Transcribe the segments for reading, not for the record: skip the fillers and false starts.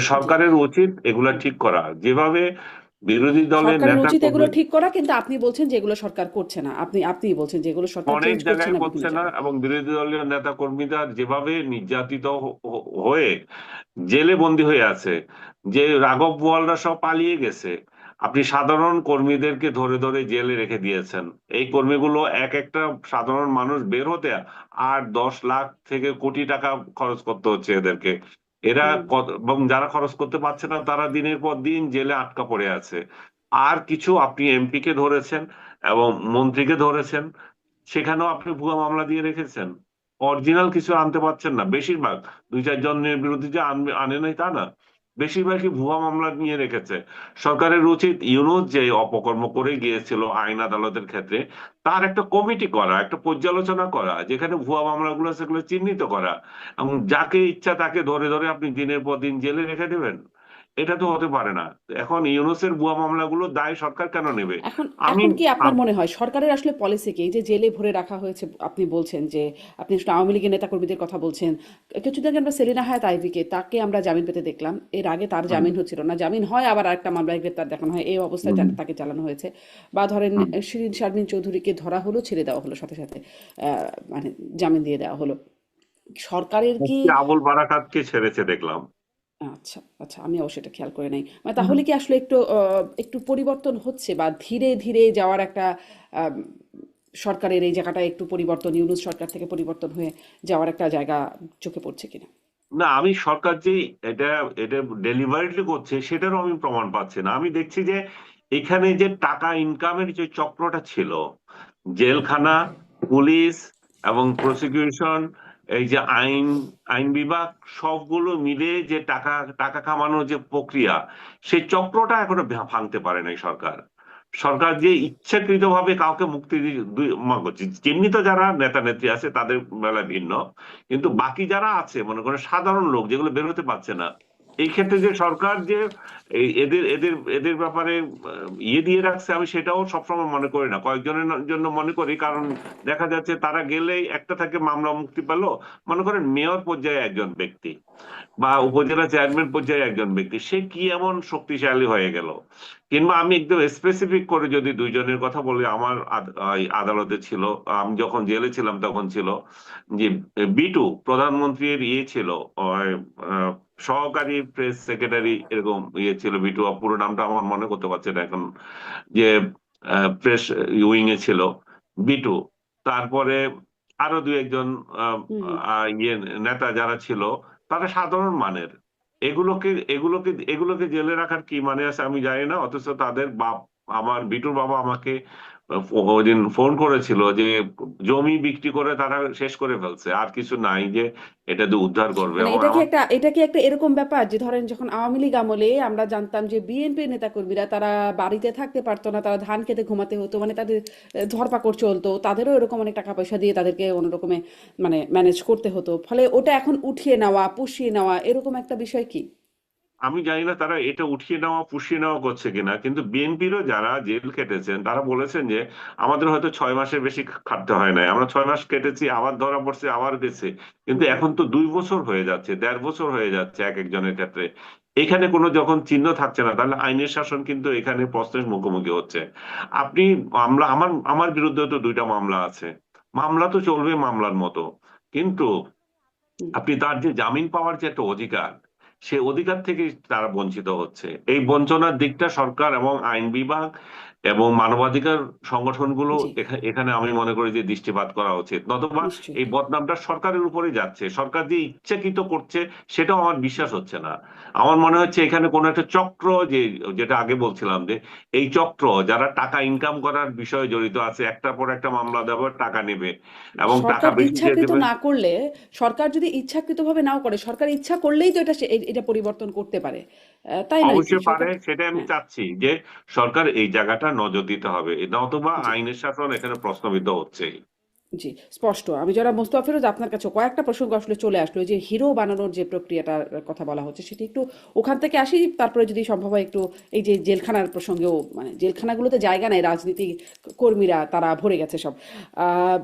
জি, সরকারের উচিত এগুলা হুম। ঠিক করা, যেভাবে বিরোধী দলের সরকারের নেতা উচিত এগুলো কর্মী ঠিক করা, কিন্তু আপনি বলছেন যে এগুলো সরকার করছে না, আপনিই বলছেন যে এগুলো সরকার অনেক চেঞ্জ করছে জায়গায় না বিভিন্ন করছে না, জায়গায়। এবং বিরোধী দলীয় নেতা কর্মীরা যেভাবে নির্যাতিত হয়ে জেলে বন্দী হয়ে আছে, যে রাঘব বোয়ালরা সব পালিয়ে গেছে, আপনি সাধারণ কর্মীদেরকে ধরে ধরে জেলে রেখে দিয়েছেন। এই কর্মীগুলো এক একটা সাধারণ মানুষ বের হতে 8-10 লাখ থেকে কোটি টাকা খরচ করতে হচ্ছে এদেরকে। এরা হুম। এবং যারা খরচ করতে পারছে না তারা দিনের পর দিন জেলে আটকা পড়ে আছে। আর কিছু আপনি এমপি কে ধরেছেন এবং মন্ত্রীকে ধরেছেন, সেখানেও আপনি ভুয়া মামলা দিয়ে রেখেছেন। অরিজিনাল কিছু আনতে পারছেন না বেশিরভাগ। 2-4 জনের বিরুদ্ধে যে আনে নাই তা না, বেশিরভাগই ভুয়া মামলা নিয়ে রেখেছে। সরকারের উচিত ইউনূস যে অপকর্ম করে গিয়েছিল আইন আদালতের ক্ষেত্রে, তার একটা কমিটি করা, একটা পর্যালোচনা করা, যেখানে ভুয়া মামলাগুলো সেগুলো চিহ্নিত করা, এবং যাকে ইচ্ছা তাকে ধরে ধরে আপনি দিনের পর দিন জেলে রেখে দেবেন। এটা তো হতে পারে না। এখন ইউনূসের ভুয়া মামলাগুলো দায় সরকার কেন নেবে? এখন আমি এখন কি আপনার মনে হয় সরকারের আসলে পলিসি কি? এই যে জেলে ভরে রাখা হয়েছে, আপনি বলছেন যে আপনি আসলে আওয়ামী লীগের নেতাকর্মীদের কথা বলছেন। কিছুদিন আগে আমরা সেলিনা হায়াৎ আইভীকে, তাকে আমরা জামিন পেতে দেখলাম। এর আগে তার হুম, জামিন হচ্ছিল না, জামিন হয় আবার আরেকটা মামলায় গ্রেপ্তার দেখানো হয়, এই অবস্থায় হুম, তাকে চালানো হয়েছে। বা ধরেন হুম। শিরিন শারমিন চৌধুরীকে ধরা হলো, ছেড়ে দেওয়া হলো সাথে সাথে, মানে জামিন দিয়ে দেওয়া হলো। সরকারের কি? মুফতি আবুল বারাকাতকে ছেড়েছে দেখলাম। আচ্ছা, আচ্ছা, আমি অবশ্য এটা খেয়াল করে নাই। মানে হুম। তাহলে কি আসলে একটু পরিবর্তন হচ্ছে, বা ধীরে ধীরে যাওয়ার একটা আম সরকারের এই জায়গাটায় একটু পরিবর্তন, ইউনূস সরকার থেকে পরিবর্তন হয়ে যাওয়ার একটা জায়গা চোখে পড়ছে কিনা? না, আমি সরকার যে এটা এটা ডেলিভারিটলি করছে সেটারও আমি প্রমাণ পাচ্ছি না। আমি দেখছি যে এখানে যে টাকা ইনকামের যে চক্রটা ছিল, জেলখানা, পুলিশ এবং প্রসিকিউশন, এই যে আইন আইন বিভাগ, সবগুলো মিলে যে টাকা টাকা কামানোর যে প্রক্রিয়া, সেই চক্রটা এখনো ভাঙতে পারে নাই সরকার। সরকার যে ইচ্ছাকৃতভাবে কাউকে মুক্তি চিহ্নিত যারা নেতা নেত্রী আছে তাদের বেলা ভিন্ন, কিন্তু বাকি যারা আছে মনে করেন সাধারণ লোক যেগুলো বের হতে পারছে না, এই ক্ষেত্রে যে সরকার যে এদের এদের এদের ব্যাপারে ইয়ে দিয়ে রাখছে, আমি সেটাও সবসময় মনে করি না। কয়েকজনের জন্য মনে করি, কারণ দেখা যাচ্ছে তারা গেলেই একটা থেকে মামলা মুক্তি পেলো। মনে করেন মেয়র পর্যায়ে একজন ব্যক্তি বা উপজেলা চেয়ারম্যান পর্যায়ে একজন ব্যক্তি, সে কি এমন শক্তিশালী হয়ে গেল? কিংবা আমি একদম স্পেসিফিক করে যদি দুইজনের কথা বলি, আমার এই আদালতে ছিল, আমি যখন জেলে ছিলাম তখন ছিল যে বিটু প্রধানমন্ত্রীর ইয়ে ছিল, ওই, আহ, সহকারী প্রেস সেক্রেটারি এরকম ইয়ে ছিল বিটু, পুরো নামটা আমার মনে করতে পারছি না এখন, যে প্রেস উইং এ ছিল বিটু। তারপরে আরো দুই একজন আহ, হুম, হুম। ইয়ে নেতা যারা ছিল, তারা সাধারণ মানের। এগুলোকে জেলে রাখার কি মানে আছে আমি জানি না, অথচ তাদের বাপ, আমার বিটুর বাবা আমাকে ওইদিন ফোন করেছিল যে জমি বিক্রি করে তারা শেষ করে ফেলছে, আর কিছু নাই যে এটা দিয়ে উদ্ধার করবে। মানে এবং এটা কি আমার একটা, এটা কি একটা এরকম ব্যাপার যে ধরেন যখন আওয়ামী লীগ আমলে আমরা জানতাম যে বিএনপির নেতাকর্মীরা তারা বাড়িতে থাকতে পারতো না, তারা ধান খেতে ঘুমাতে হতো, মানে তাদের ধরপাকড় চলতো, তাদেরও এরকম অনেক টাকা পয়সা দিয়ে তাদেরকে অন্যরকমে মানে ম্যানেজ করতে হতো, ফলে ওটা এখন উঠিয়ে নেওয়া, পুষিয়ে নেওয়া, এরকম একটা বিষয় কি? আমি জানি না তারা এটা উঠিয়ে নেওয়া পুষিয়ে নেওয়া করছে কিনা, কিন্তু বিএনপিরও যারা জেল কেটেছেন তারা বলেছেন যে আমাদের হয়তো 6 মাসের বেশি খাটতে হয় নাই, আমরা 6 মাস কেটেছি, আবার ধরা পড়ছে, আবার গেছে। কিন্তু হুম। এখন তো 2 বছর হয়ে যাচ্ছে, 1.5 বছর হয়ে যাচ্ছে এক একজনের ক্ষেত্রে। এখানে কোনো যখন চিহ্ন থাকছে না, তাহলে আইনের শাসন কিন্তু এখানে প্রশ্নের মুখোমুখি হচ্ছে। আপনি মামলা, আমার আমার বিরুদ্ধে তো 2টা মামলা আছে, মামলা তো চলবে মামলার মতো, কিন্তু হুম। আপনি তার যে জামিন পাওয়ার যে একটা অধিকার, সে অধিকার থেকে তারা বঞ্চিত হচ্ছে। এই বঞ্চনার দিকটা সরকার এবং আইন বিভাগ এবং মানবাধিকার সংগঠনগুলো জি, এখানে আমি মনে করি যে দৃষ্টিপাত করা উচিত, নতুবা নিশ্চয়ই। এই বদনামটা সরকারের উপরে যাচ্ছে। সরকার যে ইচ্ছাকৃত করছে সেটাও আমার বিশ্বাস হচ্ছে না। আমার মনে হচ্ছে এখানে কোনো একটা চক্র, যে যেটা আগে বলছিলাম যে এই চক্র যারা টাকা ইনকাম করার বিষয়ে জড়িত আছে, একটার পর একটা মামলা দেবে, টাকা নেবে এবং টাকা সরকার বেশি দিয়ে ইচ্ছাকৃত দেবে। না করলে, সরকার যদি ইচ্ছাকৃতভাবে নাও করে, সরকার ইচ্ছা করলেই তো এটা পরিবর্তন করতে পারে। তাই নয় কি অবশ্যই পারে, সরকার? সেটাই আমি হ্যাঁ। চাচ্ছি যে সরকার এই জায়গাটা নজর দিতে হবে, নতুবা জি, আইনের শাসন এখানে প্রশ্নবিদ্ধ হচ্ছে। জি, স্পষ্ট। আমি যারা মোস্তফা ফিরোজ, আপনার কাছে কয়েকটা প্রসঙ্গ আসলে চলে আসলো, এই যে হিরো বানানোর যে প্রক্রিয়াটার কথা বলা হচ্ছে, সেটি একটু ওখান থেকে আসি, তারপরে যদি সম্ভব হয় একটু এই যে জেলখানার প্রসঙ্গেও, মানে জেলখানাগুলোতে জায়গা নেই, রাজনীতি কর্মীরা তারা ভরে গেছে সব। আহ,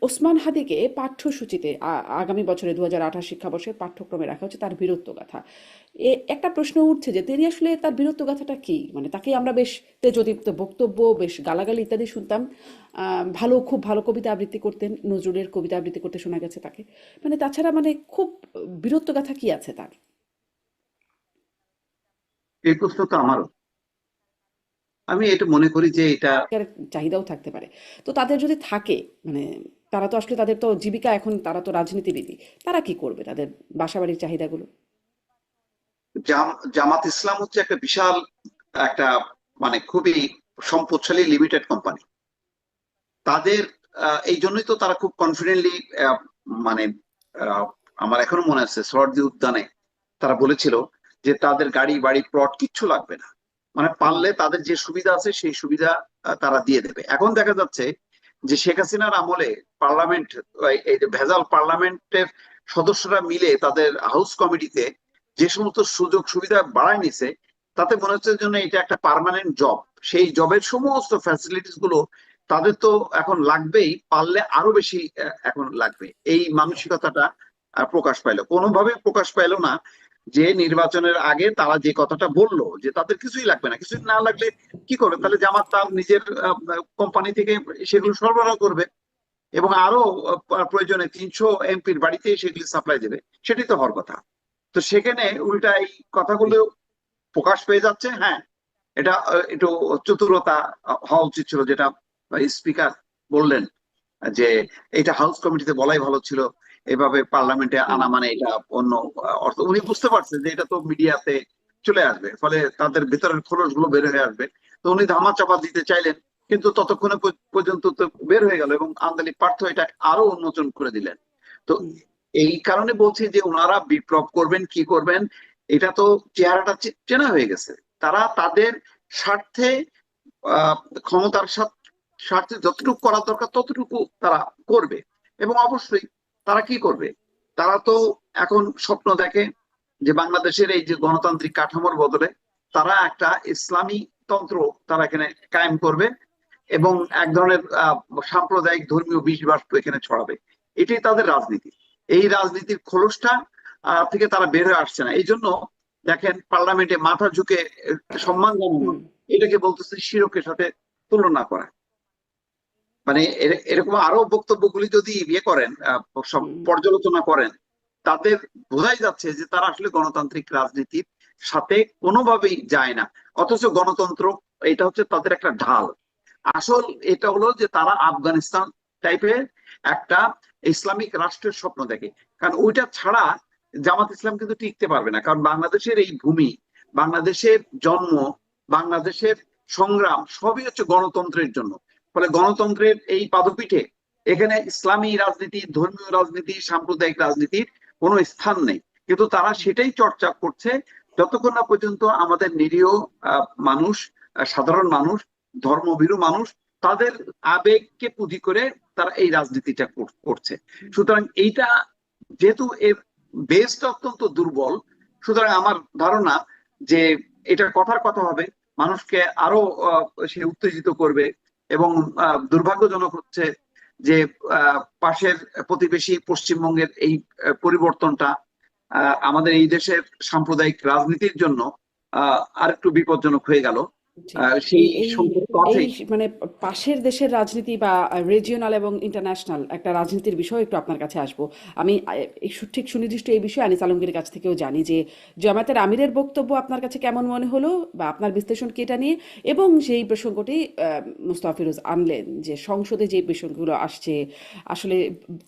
ওসমান হাদিকে পাঠ্যসূচিতে আগামী বছরে 2028 শিক্ষাবর্ষের পাঠ্যক্রমে রাখা হচ্ছে তার বীরত্ব গাথা। একটা প্রশ্ন উঠছে যে তিনি আসলে তার বীরত্ব গাথাটা কি, মানে তাকে আমরা বেশ তেজোদীপ্ত বক্তব্য, বেশ গালাগালি ইত্যাদি শুনতাম। খুব ভালো কবিতা আবৃত্তি করতেন, নজরুলের কবিতা আবৃত্তি করতে শোনা গেছে তাকে। মানে তাছাড়া মানে খুব বীরত্ব গাথা কি আছে তার? এই প্রশ্ন তো আমারও। আমি এটা মনে করি যে এটা এর চাহিদাও থাকতে পারে। তো তাদের যদি থাকে, মানে তারা তো আসলে তাদের তো জীবিকা এখন, তারা তো রাজনীতিবিদই, তারা কি করবে তাদের বাসাবাড়ির চাহিদাগুলো? জামাত ইসলাম হচ্ছে একটা বিশাল একটা মানে খুবই সম্পদশালী লিমিটেড কোম্পানি। তাদের এই জন্যই তো তারা খুব কনফিডেন্টলি মানে আহ, আমার এখনো মনে আছে সোহরাওয়ার্দী উদ্যানে তারা বলেছিল যে তাদের গাড়ি বাড়ি প্লট কিচ্ছু লাগবে না, মানে হুম, পারলে তাদের যে সুবিধা আছে সেই সুবিধা তারা দিয়ে দেবে। এখন দেখা যাচ্ছে যে শেখ হাসিনার আমলে পার্লামেন্ট, এই যে ভেজাল পার্লামেন্টের সদস্যরা মিলে তাদের হাউস কমিটিতে যে সমস্ত সুযোগ সুবিধা বাড়ায় নিছে, তাতে মনে হচ্ছে যেন এটা একটা পার্মানেন্ট জব। সেই জবের সমস্ত ফ্যাসিলিটিস গুলো তাদের তো এখন লাগবেই, পারলে আরো বেশি এখন লাগবে। এই মানসিকতাটা প্রকাশ পাইলো, কোনোভাবে প্রকাশ পাইলো না যে নির্বাচনের আগে তারা যে কথাটা বললো যে তাদের কিছুই লাগবে না। কিছুই না লাগলে কি করবে? তাহলে জামাত তার নিজের কোম্পানি থেকে সেগুলো সরবরাহ করবে এবং আরো প্রয়োজনে 300 এমপির বাড়িতে সেগুলি সাপ্লাই দেবে। সেটাই তো হওয়ার কথা। তো সেখানে উল্টা এই কথাগুলো প্রকাশ পেয়ে যাচ্ছে। হ্যাঁ, এটা একটু চতুরতা হওয়া উচিত ছিল, যেটা স্পিকার বললেন যে এটা হাউস কমিটিতে বলাই ভালো ছিল, এভাবে পার্লামেন্টে হুম, আনা মানে এটা অন্য অর্থ। উনি বুঝতে পারছেন যে এটা তো মিডিয়াতে চলে আসবে, ফলে তাদের ভিতরের খোলস গুলো বের হয়ে আসবে। তো উনি ধামা চাপা দিতে চাইলেন, কিন্তু ততক্ষণে পর্যন্ত তো বের হয়ে গেল এবং আন্দালি পার্থ এটা আরো উন্মোচন করে দিলেন। তো হুম, এই কারণে বলছি যে ওনারা বিপ্লব করবেন কি করবেন, এটা তো চেহারাটা চেনা হয়ে গেছে। তারা তাদের স্বার্থে আহ ক্ষমতার স্বার্থে যতটুকু করা দরকার ততটুকু তারা করবে। এবং অবশ্যই তারা কি করবে, তারা তো এখন স্বপ্ন দেখে যে বাংলাদেশের এই যে গণতান্ত্রিক কাঠামোর বদলে তারা একটা ইসলামী তন্ত্র তারা এখানে কায়েম করবে এবং এক ধরনের সাম্প্রদায়িক ধর্মীয় বিষ বাষ্প এখানে ছড়াবে। এটাই তাদের রাজনীতি। এই রাজনীতির খোলসটা থেকে তারা বের হয়ে আসছে না। এই জন্য দেখেন পার্লামেন্টে মাথা ঝুঁকে সম্মান জানানো, হুম, এটাকে বলতেছে শিরকের সাথে তুলনা করা। মানে এরকম আরো বক্তব্যগুলি যদি ইয়ে করেন, হুম, পর্যালোচনা করেন, তাদের বোঝাই যাচ্ছে যে তারা আসলে গণতান্ত্রিক রাজনীতির সাথে কোনোভাবেই যায় না। অথচ গণতন্ত্র এটা হচ্ছে তাদের একটা ঢাল। আসল এটা হলো যে তারা আফগানিস্তান টাইপের একটা ইসলামিক রাষ্ট্রের স্বপ্ন দেখে। কারণ ওইটা ছাড়া জামাত ইসলাম কিন্তু টিকতে পারবে না। কারণ বাংলাদেশের এই ভূমি, বাংলাদেশের জন্ম, বাংলাদেশের সংগ্রাম সবই হচ্ছে গণতন্ত্রের জন্য। ফলে গণতন্ত্রের এই পাদপীঠে এখানে ইসলামী রাজনীতি, ধর্মীয় রাজনীতি, সাম্প্রদায়িক রাজনীতির কোনো স্থান নেই। কিন্তু তারা সেটাই চর্চা করছে যতক্ষণ না পর্যন্ত আমাদের নিরীহ মানুষ, সাধারণ মানুষ, ধর্মভীরু মানুষ, তাদের আবেগকে পুঁজি করে তারা এই রাজনীতিটা করছে। সুতরাং এইটা যেহেতু এর বেসটা অত্যন্ত দুর্বল, সুতরাং আমার ধারণা যে এটা কথার কথা হবে, মানুষকে আরো সে উত্তেজিত করবে। এবং দুর্ভাগ্যজনক হচ্ছে যে পাশের প্রতিবেশী পশ্চিমবঙ্গের এই পরিবর্তনটা আমাদের এই দেশের সাম্প্রদায়িক রাজনীতির জন্য আরেকটু বিপজ্জনক হয়ে গেল। জি। সেই এই এই সংকট তো এই আছেই। মানে পাশের দেশের রাজনীতি বা রিজিওনাল এবং ইন্টারন্যাশনাল একটা রাজনীতির বিষয় একটু আপনার কাছে আসবো। আমি এই ঠিক সুনির্দিষ্ট এই বিষয়ে আনিস আলমগীরের কাছ থেকেও জানি যে জামায়াতের আমিরের বক্তব্য আপনার কাছে কেমন মনে হলো, বা আপনার বিশ্লেষণ কি এটা নিয়ে? এবং সেই প্রসঙ্গটি মুস্তাফা ফিরোজ আনলেন যে সংসদে যে বিষয়গুলো আসছে, আসলে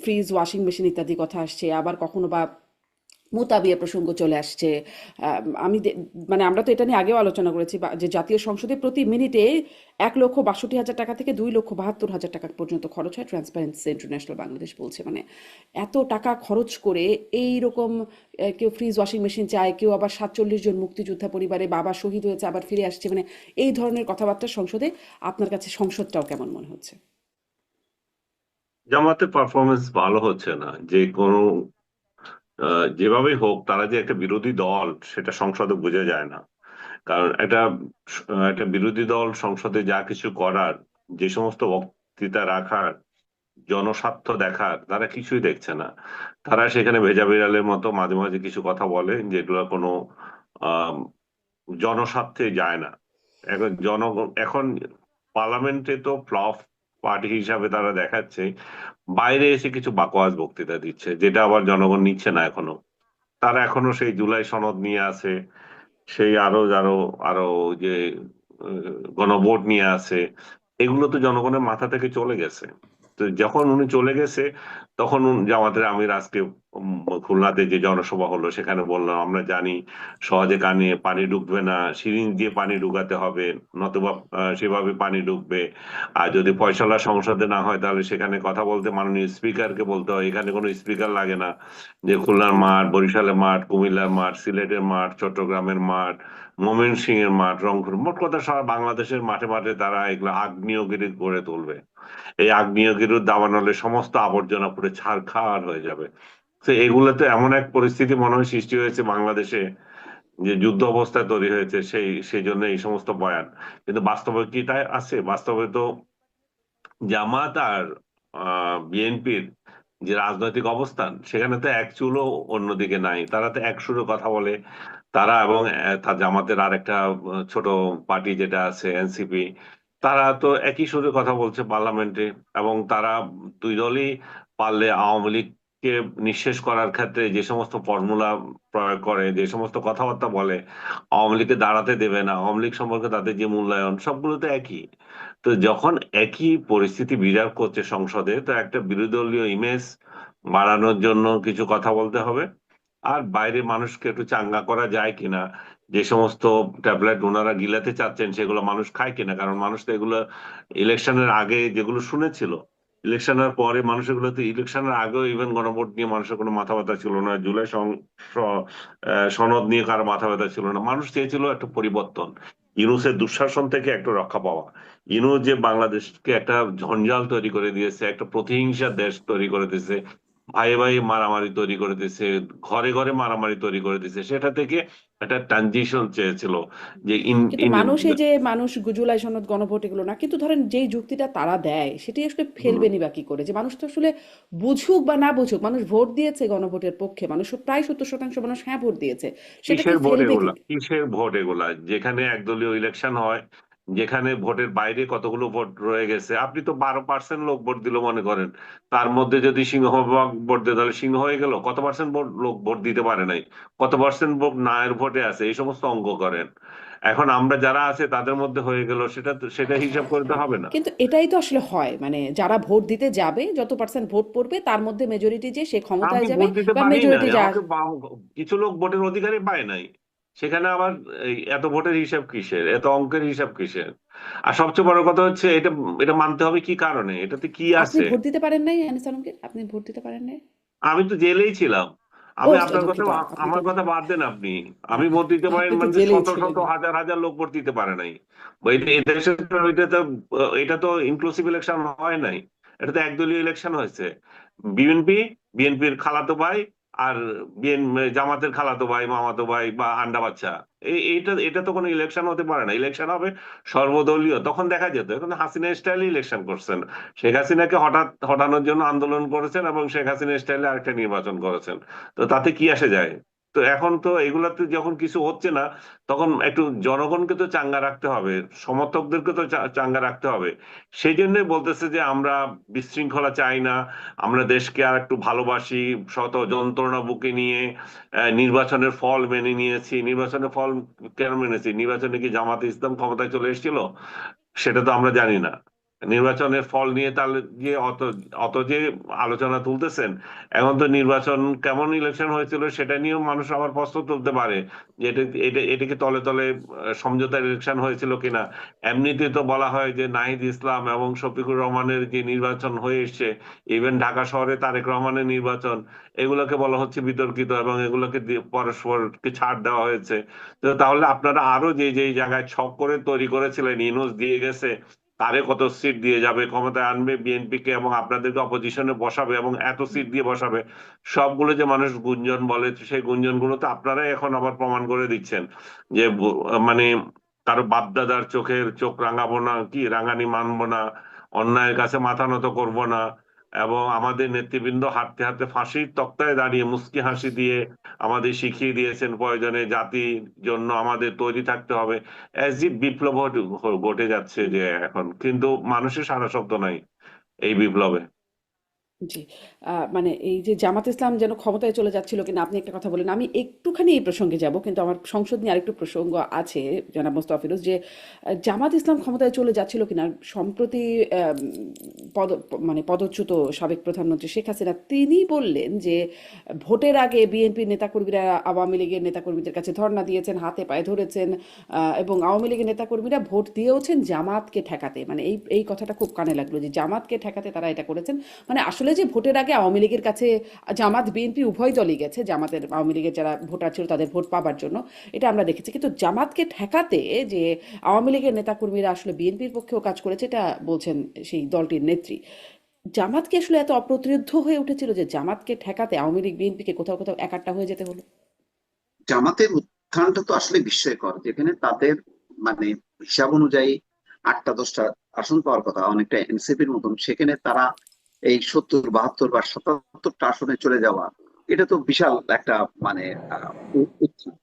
ফ্রিজ, ওয়াশিং মেশিন ইত্যাদি কথা আসছে, আবার কখনো বা মোতাবিয়া প্রসঙ্গ চলে আসছে। মানে আমরা তো এটা নিয়ে আগেও আলোচনা করেছি যে জাতীয় সংসদে প্রতি মিনিটে 1,62,000 টাকা থেকে 2,72,000 টাকা পর্যন্ত খরচ হয়, ট্রান্সপারেন্সি ইন্টারন্যাশনাল বাংলাদেশ বলছে। মানে এত টাকা খরচ করে এই রকম কেউ ফ্রিজ, ওয়াশিং মেশিন চায়, কেউ আবার 47 জন মুক্তিযোদ্ধা পরিবারে বাবা শহীদ হয়েছে আবার ফিরে আসছে, মানে এই ধরনের কথাবার্তা সংসদে। আপনার কাছে সংসদটাও কেমন মনে হচ্ছে? জামাতের পারফরমেন্স ভালো হচ্ছে না। যে কোনো যেভাবেই হোক তারা যে একটা বিরোধী দল সেটা সংসদে বোঝা যায় না। কারণ একটা বিরোধী দল সংসদে যা কিছু করার, যে সমস্ত বক্তৃতা রাখার, জনস্বার্থ দেখার, তারা কিছুই দেখছে না। তারা সেখানে ভেজা বিড়ালের মতো মাঝে মাঝে কিছু কথা বলে যেগুলো কোনো আহ জনস্বার্থে যায় না। এখন পার্লামেন্টে তো ফ্লপ পার্টি হিসাবে তারা দেখাচ্ছে, বাইরে এসে কিছু বাকোয়াজ বক্তৃতা দিচ্ছে যেটা আবার জনগণ নিচ্ছে না এখনো। তারা এখনো সেই জুলাই সনদ নিয়ে আছে, সেই আরো আরো আরো যে গণভোট নিয়ে আছে। এগুলো তো জনগণের মাথা থেকে চলে গেছে। তো যখন উনি চলে গেছে, তখন জামাতের আমির আজকে খুলনাতে যে জনসভা হলো সেখানে বললাম আমরা জানি সহজে কানে পানি ঢুকবে না, সিরিঞ্জ দিয়ে পানি ঢুকাতে হবে, নতুবা সেভাবে পানি ঢুকবে। আর যদি ফয়সালা সংসদে না হয় তাহলে সেখানে কথা বলতে মাননীয় স্পিকারকে বলতে হয়, এখানে কোনো স্পিকার লাগে না। যে খুলনার মাঠ, বরিশালের মাঠ, কুমিল্লার মাঠ, সিলেটের মাঠ, চট্টগ্রামের মাঠ, ময়মনসিংহের মাঠ, রংপুর, মোট কথা সারা বাংলাদেশের মাঠে মাঠে তারা এগুলো আগ্নেয়গিরি গড়ে তুলবে। এই আগ্নেয়গিরির দাবানলে সমস্ত আবর্জনা পুরো ছারখার হয়ে যাবে। তো এগুলোতে এমন এক পরিস্থিতি মনে হয় সৃষ্টি হয়েছে বাংলাদেশে, যে যুদ্ধ অবস্থা তৈরি হয়েছে, সেই জন্য এই সমস্ত বয়ান। কিন্তু বাস্তবে কি তাই আছে? বাস্তবে তো জামাত আর বিএনপির যে রাজনৈতিক অবস্থান, সেখানে তো এক চুলও অন্যদিকে নাই। তারা তো এক সুরে কথা বলে। তারা এবং তার জামাতের আর একটা ছোট পার্টি যেটা আছে এনসিপি, তারা তো একই সুরে কথা বলছে পার্লামেন্টে। এবং তারা দুই দলই পারলে আওয়ামী লীগকে নিঃশেষ করার ক্ষেত্রে যে সমস্ত ফর্মুলা প্রয়োগ করে, যে সমস্ত কথাবার্তা বলে, আওয়ামী লীগকে দাঁড়াতে দেবে না, আওয়ামী লীগ সম্পর্কে তাদের যে মূল্যায়ন, সবগুলো তো একই। তো যখন একই পরিস্থিতি বিরাজ করছে সংসদে, তো একটা বিরোধী দলীয় ইমেজ বাড়ানোর জন্য কিছু কথা বলতে হবে। আর বাইরে মানুষকে একটু চাঙ্গা করা যায় কিনা, যে সমস্ত ট্যাবলেট ওনারা গিলাতে চাচ্ছেন সেগুলো মানুষ খায় কিনা, কারণ মানুষ তো এগুলো ইলেকশনের আগে যেগুলো শুনেছিল, ইলেকশনের পরে মানুষ এগুলো তো, ইলেকশনের আগেও ইভেন গণভোট নিয়ে মানুষের কোনো মাথা ব্যথা ছিল না, জুলাই সনদ নিয়ে কারো মাথা ব্যথা ছিল না। মানুষ চেয়েছিল একটা পরিবর্তন, ইউনূসের দুঃশাসন থেকে একটু রক্ষা পাওয়া। ইউনূস যে বাংলাদেশকে একটা ঝঞ্ঝাল তৈরি করে দিয়েছে, একটা প্রতিহিংসার দেশ তৈরি করে দিয়েছে, ভাই ভাই মারামারি তৈরি করে দিয়েছে, ঘরে ঘরে মারামারি তৈরি করে দিয়েছে, সেটা থেকে একটা ট্রানজিশন চেয়েছিল। যে ইন কিন্তু ইন মানুষ এই যে মানুষ জুলাই সনদ গণভোট এগুলো না, কিন্তু ধরেন যেই যুক্তিটা তারা দেয় সেটি আসলে ফেলবেনি বা কি করে, যে মানুষ তো আসলে বুঝুক বা না বুঝুক, মানুষ ভোট দিয়েছে গণভোটের পক্ষে, মানুষ প্রায় 70% মানুষ হ্যাঁ ভোট দিয়েছে, সেটাকে কিসের ভোট ফেলবে কি? এগুলা? কিসের ভোট এগুলা? যেখানে একদলীয় ইলেকশন হয়, যেখানে ভোটের বাইরে কতগুলো ভোট রয়ে গেছে, আপনি তো 12% লোক ভোট দিল মনে করেন, তার মধ্যে যদি সিংহভাগ ভোট দেয় তাহলে সিংহ হয়ে গেল। কত পার্সেন্ট ভোট লোক ভোট দিতে পারে নাই, কত পার্সেন্ট ভোট না এর ভোটে আছে, এই সমস্ত অঙ্ক করেন। এখন আমরা যারা আছে তাদের মধ্যে হয়ে গেল, সেটা হিসাব করতে হবে না? কিন্তু এটাই তো আসলে হয়, মানে যারা ভোট দিতে যাবে, যত পার্সেন্ট ভোট পড়বে তার মধ্যে মেজরিটি যে সে আমি ক্ষমতায় যাবে, ভোট দিতে বা পারি মেজরিটি নাই, যা। আমাকে কিছু লোক ভোটের অধিকারই পায় নাই। সেখানে আবার এই এত ভোটের হিসাব কিসের, এত অঙ্কের হিসাব কিসের? আর সবচেয়ে বড় কথা হচ্ছে, এটা এটা মানতে হবে কি কারণে, এটাতে কি আপনি আছে? ভোট দিতে পারেন নাই আনিস আলমগীর, আপনি ভোট দিতে পারেন নাই? আমি তো জেলেই ছিলাম। ও আমি আপনার কথা, দুঃখিত, আপনি তো, আমার কথা বাদ দেন আপনি। আমি ভোট দিতে পারি, আপনি তো মানে জেলেই শত শত ছিলেন। হাজার হাজার লোক ভোট দিতে পারে নাই। বা এই দেশে তো এটা তো ইনক্লুসিভ ইলেকশন হয় নাই, এটা তো একদলীয় ইলেকশন হয়েছে। বিএনপির খালাতো ভাই আর জামাতের খালাতো ভাই, মামাতো ভাই বা আন্ডা বাচ্চা, এটা তো কোনো ইলেকশন হতে পারে না। ইলেকশন হবে সর্বদলীয়। তখন দেখা যেত, এখন হাসিনা স্টাইলে ইলেকশন করছেন, শেখ হাসিনাকে হটানোর জন্য আন্দোলন করেছেন এবং শেখ হাসিনা স্টাইলে আরেকটা নির্বাচন করেছেন। তো তাতে কি আসে যায়? তো এখন তো এগুলাতে যখন কিছু হচ্ছে না, তখন একটু জনগণকে তো চাঙ্গা রাখতে হবে, সমর্থকদেরকে তো চাঙ্গা রাখতে হবে। সেই জন্যই বলতেছে যে আমরা বিশৃঙ্খলা চাই না, আমরা দেশকে আর একটু ভালোবাসি, শত যন্ত্রণা বুকে নিয়ে নির্বাচনের ফল মেনে নিয়েছি। নির্বাচনের ফল কেন মেনেছি? নির্বাচনে কি জামাতে ইসলাম ক্ষমতায় চলে এসেছিল? সেটা তো আমরা জানি না। নির্বাচনের ফল নিয়ে তাহলে যে অত অত যে আলোচনা তুলতেছেন, এখন তো নির্বাচন কেমন ইলেকশন হয়েছিল সেটা নিয়েও মানুষ আবার প্রশ্ন তুলতে পারে, যে এটাকে তলে তলে সমঝোতার ইলেকশন হয়েছিল কিনা। এমনিতে তো বলা হয় যে নাহিদ ইসলাম এবং শফিকুর রহমানের যে নির্বাচন হয়ে এসছে, ইভেন ঢাকা শহরে তারেক রহমানের নির্বাচন, এগুলোকে বলা হচ্ছে বিতর্কিত এবং এগুলোকে পরস্পরকে ছাড় দেওয়া হয়েছে। তো তাহলে আপনারা আরো যে যে জায়গায় ছক করে তৈরি করেছিলেন, ইউনূস দিয়ে গেছে, তারে কত সিট দিয়ে যাবে, ক্ষমতায় আনবে বিএনপি কে এবং আপনাদেরকে অপোজিশনে বসাবে এবং এত সিট দিয়ে বসাবে, সবগুলো যে মানুষ গুঞ্জন বলে, সেই গুঞ্জনগুলো তো আপনারাই এখন আবার প্রমাণ করে দিচ্ছেন। যে মানে কারো বাপদাদার চোখের চোখ রাঙাবো না, কি রাঙানি মানবো না, অন্যায়ের কাছে মাথা নত করবো না, এবং আমাদের নেতৃবৃন্দ হাঁটতে হাঁটতে ফাঁসির তক্তায় দাঁড়িয়ে মুচকি হাসি দিয়ে আমাদের শিখিয়ে দিয়েছেন প্রয়োজনে জাতির জন্য আমাদের তৈরি থাকতে হবে। অ্যাজ ইফ বিপ্লব ঘটে যাচ্ছে যে এখন, কিন্তু মানুষের সাড়া শব্দ নাই এই বিপ্লবে। জি। মানে এই যে জামাত ইসলাম যেন ক্ষমতায় চলে যাচ্ছিল কিনা আপনি একটা কথা বলেন। আমি একটুখানি এই প্রসঙ্গে যাব, কিন্তু আমার সংসদ নিয়ে আরেকটু প্রসঙ্গ আছে জনাব মোস্তফা ফিরোজ, যে জামাত ইসলাম ক্ষমতায় চলে যাচ্ছিল কিনা। সম্প্রতি মানে পদচ্যুত সাবেক প্রধানমন্ত্রী শেখ হাসিনা তিনি বললেন যে ভোটের আগে বিএনপির নেতাকর্মীরা আওয়ামী লীগের নেতাকর্মীদের কাছে ধর্ণা দিয়েছেন, হাতে পায়ে ধরেছেন, এবং আওয়ামী লীগের নেতাকর্মীরা ভোট দিয়েওছেন জামাতকে ঠেকাতে। মানে এই কথাটা খুব কানে লাগলো যে জামাতকে ঠেকাতে তারা এটা করেছেন। মানে আসলে যে ভোটের আগে আওয়ামী লীগের কাছে জামাত বিএনপি উভয় দলই গেছে, জামাতের আওয়ামী লীগের যারা ভোটার ছিল তাদের ভোট পাবার জন্য, এটা আমরা দেখেছি। কিন্তু জামাতকে ঠেকাতে যে আওয়ামী লীগের নেতাকর্মীরা আসলে বিএনপির পক্ষেও কাজ করেছে, এটা বলছেন সেই দলটির নেত্রী। জামাতকে আসলে এত অপ্রতিরোধ্য হয়ে উঠেছিল যে জামাতকে ঠেকাতে আওয়ামী লীগ বিএনপিকে কোথাও কোথাও একাট্টা হয়ে যেতে হলো। জামাতের উত্থানটা তো আসলে বিস্ময়কর, যেখানে তাদের মানে হিসাব অনুযায়ী 8টা 10টা আসন পাওয়ার কথা, অনেকটা এনসিপির মতন, সেখানে তারা এই 70 72 বা 77টা আসনে চলে যাওয়া, এটা তো বিশাল একটা মানে উত্থান।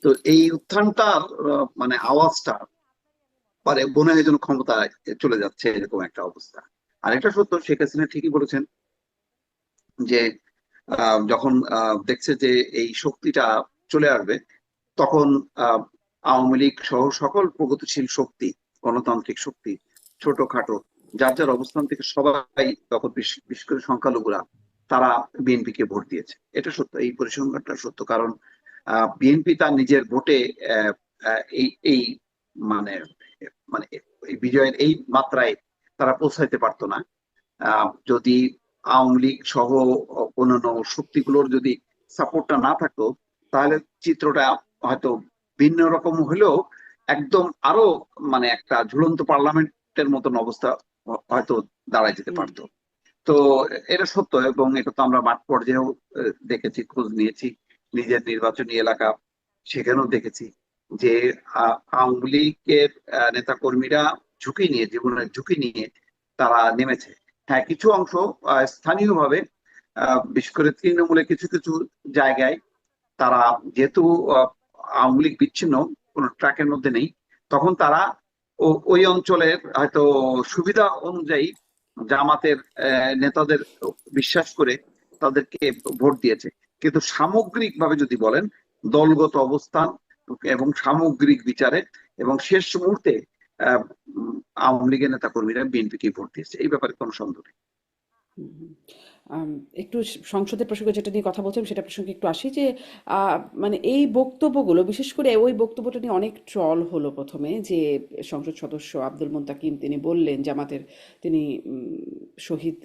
তো এই উত্থানটার মানে আওয়াজটা মানে মনে হয় যেন ক্ষমতায় চলে যাচ্ছে এরকম একটা অবস্থা। আর এটা সত্য, শেখ হাসিনা ঠিকই বলেছেন যে যখন দেখছে যে এই শক্তিটা চলে আসবে, তখন আহ, আওয়ামী লীগ সহ সকল প্রগতিশীল শক্তি, গণতান্ত্রিক শক্তি, ছোটখাটো যার যার অবস্থান থেকে সবাই, তখন বিশেষ করে সংখ্যালঘুরা, তারা বিএনপি কে ভোট দিয়েছে। এটা সত্য, এই পরিসংখ্যানটা সত্য। কারণ বিএনপি তার নিজের ভোটে আহ, আহ, এই এই মানে মানে এই বিজয়ের এই মাত্রায় তারা পৌঁছাইতে পারতো না যদি আওয়ামী লীগ সহ অন্যান্য শক্তিগুলোর যদি সাপোর্টটা না থাকতো। তাহলে চিত্রটা হয়তো ভিন্ন রকম হলেও একদম আরো মানে একটা ঝুলন্ত পার্লামেন্টের মতন অবস্থা হয়তো দাঁড়ায় যেতে হুম। পারতো। তো এটা সত্য, এবং এটা তো আমরা মাঠ পর্যায়েও দেখেছি, খোঁজ নিয়েছি নিজের নির্বাচনী এলাকা, সেখানেও দেখেছি যে আওয়ামী লীগের নেতা কর্মীরা ঝুঁকি নিয়ে, জীবনের ঝুঁকি নিয়ে তারা নেমেছে। হ্যাঁ, কিছু অংশ স্থানীয়ভাবে বিশেষ করে তৃণমূলে কিছু কিছু জায়গায় তারা, যেহেতু আওয়ামী লীগ বিচ্ছিন্ন কোন ট্র্যাকের মধ্যে নেই, তখন তারা ওই অঞ্চলের হয়তো সুবিধা অনুযায়ী জামাতের নেতাদের বিশ্বাস করে তাদেরকে ভোট দিয়েছে। কিন্তু সামগ্রিকভাবে যদি বলেন, দলগত অবস্থান এবং সামগ্রিক বিচারে এবং শেষ মুহূর্তে আহ, আওয়ামী লীগের নেতা কর্মীরা বিএনপিকে ভোট দিয়েছে, এই ব্যাপারে কোনো সন্দেহ নেই। হুম, হুম। একটু সংসদের প্রসঙ্গে যেটা নিয়ে কথা বলছিলাম সেটা প্রসঙ্গে একটু আসি, যে মানে এই বক্তব্যগুলো, বিশেষ করে ওই বক্তব্যটা নিয়ে অনেক ট্রল হলো প্রথমে, যে সংসদ সদস্য আব্দুল মুন্তাকিম তিনি বললেন জামাতের, তিনি শহীদ,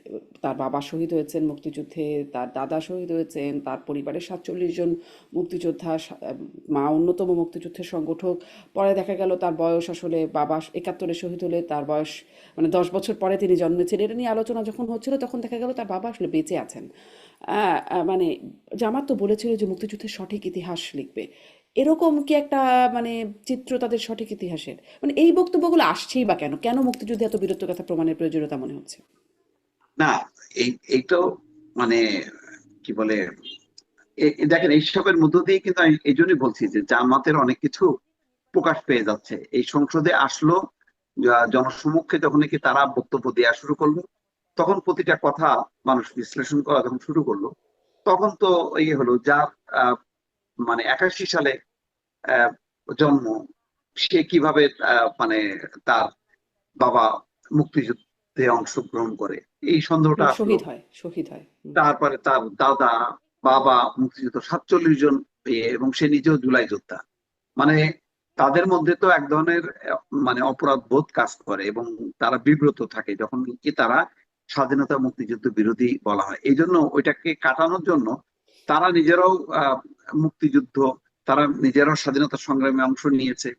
তার বাবা শহীদ হয়েছেন মুক্তিযুদ্ধে, তার দাদা শহীদ হয়েছেন, তার পরিবারের 47 জন মুক্তিযোদ্ধা, মা অন্যতম মুক্তিযুদ্ধের সংগঠক। পরে দেখা গেল তার বয়স আসলে, বাবা 71-এ শহীদ হলে তার বয়স মানে 10 বছর পরে তিনি জন্মেছিলেন। এটা নিয়ে আলোচনা যখন হচ্ছিল তখন দেখা গেল তার বাবা আসলে বেঁচে আছেন। মানে জামাত তো বলেছিল যে মুক্তিযুদ্ধের সঠিক ইতিহাস লিখবে। এরকম কি একটা মানে চিত্র তাদের সঠিক ইতিহাসের? মানে এই বক্তব্যগুলো আসছেই বা কেন? কেন মুক্তিযুদ্ধে এত বীরত্ব কথা প্রমাণের প্রয়োজনীয়তা মনে হচ্ছে? না, এইটা মানে কি বলে, দেখেন এইসবের মধ্য দিয়ে কিন্তু আমি এই জন্যই বলছি যে জামাতের অনেক কিছু প্রকাশ পেয়ে যাচ্ছে। এই সংসদে আসলো, জনসমক্ষে যখন নাকি তারা বক্তব্য দেওয়া শুরু করলো, তখন প্রতিটা কথা মানুষ বিশ্লেষণ করা যখন শুরু করলো, তখন তো ইয়ে হলো, যার মানে 81 সালে আহ, জন্ম, সে কিভাবে মানে তার বাবা মুক্তিযুদ্ধে অংশগ্রহণ করে, এই সন্দেহটা আসলো। শহীদ হয়, শহীদ হয়। হুম। তারপরে তার দাদা, বাবা মুক্তিযুদ্ধ, 47 জন, এবং সে নিজেও জুলাই যোদ্ধা। মানে তাদের মধ্যে তো এক ধরনের মানে অপরাধ বোধ কাজ করে, এবং তারা বিব্রত থাকে যখন কি তারা স্বাধীনতা মুক্তিযুদ্ধ বিরোধী বলা হয়। এই জন্য ওইটাকে কাটানোর জন্য তারা নিজেরাও মুক্তিযুদ্ধ, তারা নিজেরাও স্বাধীনতা সংগ্রামে অংশ নিয়েছে,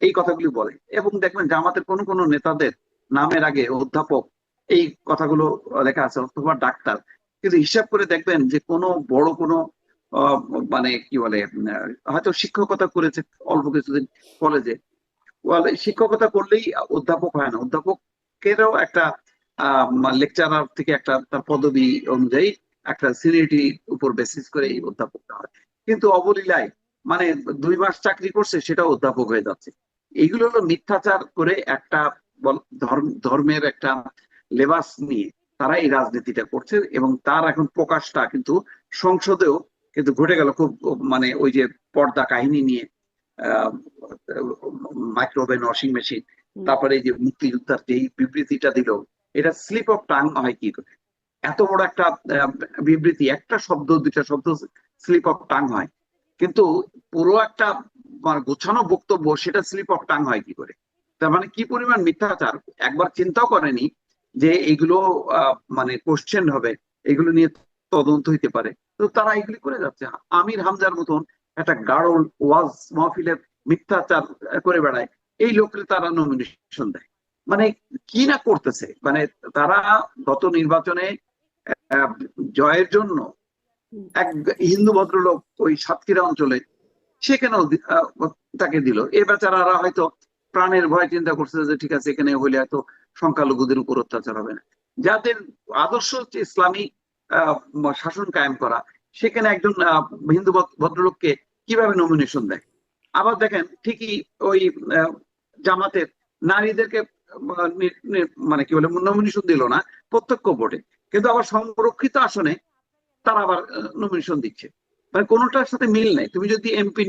এই কথাগুলি বলে। এবং দেখবেন জামাতের কোনো কোনো নেতাদের নামের আগে অধ্যাপক এই কথাগুলো লেখা আছে, অথবা ডাক্তার। কিন্তু হিসাব করে দেখবেন যে কোনো বড় কোনো আহ, মানে কি বলে হয়তো শিক্ষকতা করেছে অল্প কিছুদিন কলেজে, শিক্ষকতা করলেই অধ্যাপক হয় না। অধ্যাপকেরও একটা লেকচারার থেকে একটা তার পদবি অনুযায়ী একটা সিনিয়রিটি উপর বেসিস করে এই অধ্যাপক হয়, কিন্তু অবলীলায় মানে 2 মাস চাকরি করছে সেটাও অধ্যাপক হয়ে যাচ্ছে। এইগুলো হলো মিথ্যাচার করে একটা ধর্মের একটা লেবাস নিয়ে তারা এই রাজনীতিটা করছে, এবং তার এখন প্রকাশটা কিন্তু সংসদেও কিন্তু ঘটে গেল খুব, মানে ওই যে পর্দা কাহিনী নিয়ে মাইক্রোওভেন, ওয়াশিং মেশিন, হুম। তারপরে এই যে মুক্তিযোদ্ধার যে বিবৃতিটা দিল, এটা স্লিপ অফ টাং হয় কি করে? এত বড় একটা বিবৃতি, একটা শব্দ, 2টা শব্দ স্লিপ অফ টাং হয়, কিন্তু পুরো একটা মানে গোছানো বক্তব্য সেটা স্লিপ অফ টাং হয় কি করে? তার মানে কি পরিমাণ মিথ্যাচার! একবার চিন্তাও করেনি যে এইগুলো মানে কোশ্চেন হবে, এগুলো নিয়ে তদন্ত হইতে পারে, তো তারা এগুলি করে যাচ্ছে। আমির হামজার মতন একটা গাঢ় ওয়াজ মাহফিলের মিথ্যাচার করে বেড়ায়, এই লোককে তারা নমিনেশন দেয়। মানে কি না করতেছে! মানে তারা গত নির্বাচনে আহ, জয়ের জন্য হুম। এক হিন্দু ভদ্রলোক ওই সাতক্ষীরা অঞ্চলে, সেখানেও তাকে দিল। এ বেচারারা হয়তো প্রাণের ভয় চিন্তা করছে যে ঠিক আছে, এখানে হলে হয়তো সংখ্যালঘুদের উপর অত্যাচার হবে না। যাদের আদর্শ হচ্ছে ইসলামী শাসন কায়েম করা, সেখানে একজন হিন্দু ভদ্রলোককে কিভাবে নমিনেশন দেয়? আবার দেখেন ঠিকই ওই আহ, জামাতের নারীদেরকে মানে কি বলে নমিনেশন দিল না প্রত্যক্ষ ভোটে, কিন্তু আবার সংরক্ষিত আসনে তারা আবার নমিনেশন দিচ্ছে। মানে কোনোটার সাথে মিল নেই। তুমি যদি এমপি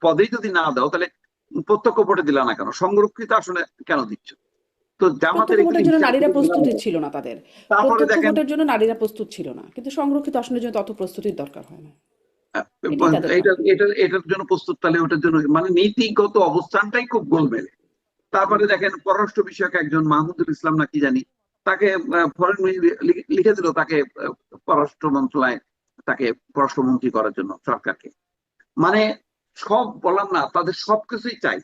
পদেই যদি না দাও, তাহলে প্রত্যক্ষ ভোটে দিলা না কেন? সংরক্ষিত আসনে কেন দিচ্ছ? তো জামাতের প্রত্যক্ষ এগুলি ভোটের জন্য হিসাব নারীরা করে দিলাম। প্রস্তুতি ছিল না তাদের। তারপরে প্রত্যক্ষ দেখেন ভোটের জন্য নারীরা প্রস্তুত ছিল না, কিন্তু সংরক্ষিত আসনের জন্য তত প্রস্তুতির দরকার হয় না। আহ, এটাই তাদের এটা কারণ। এটা এটার জন্য প্রস্তুত, তাহলে ওটার জন্য মানে নীতিগত অবস্থানটাই খুব গোলমেলে। তারপরে হুম। দেখেন পররাষ্ট্র বিষয়ক একজন মাহমুদুল ইসলাম না কি জানি, তাকে ফরেন লিখে দিল তাকে পররাষ্ট্র মন্ত্রণালয়, তাকে পররাষ্ট্রমন্ত্রী করার জন্য সরকারকে। মানে সব বললাম না, তাদের সবকিছুই চাই।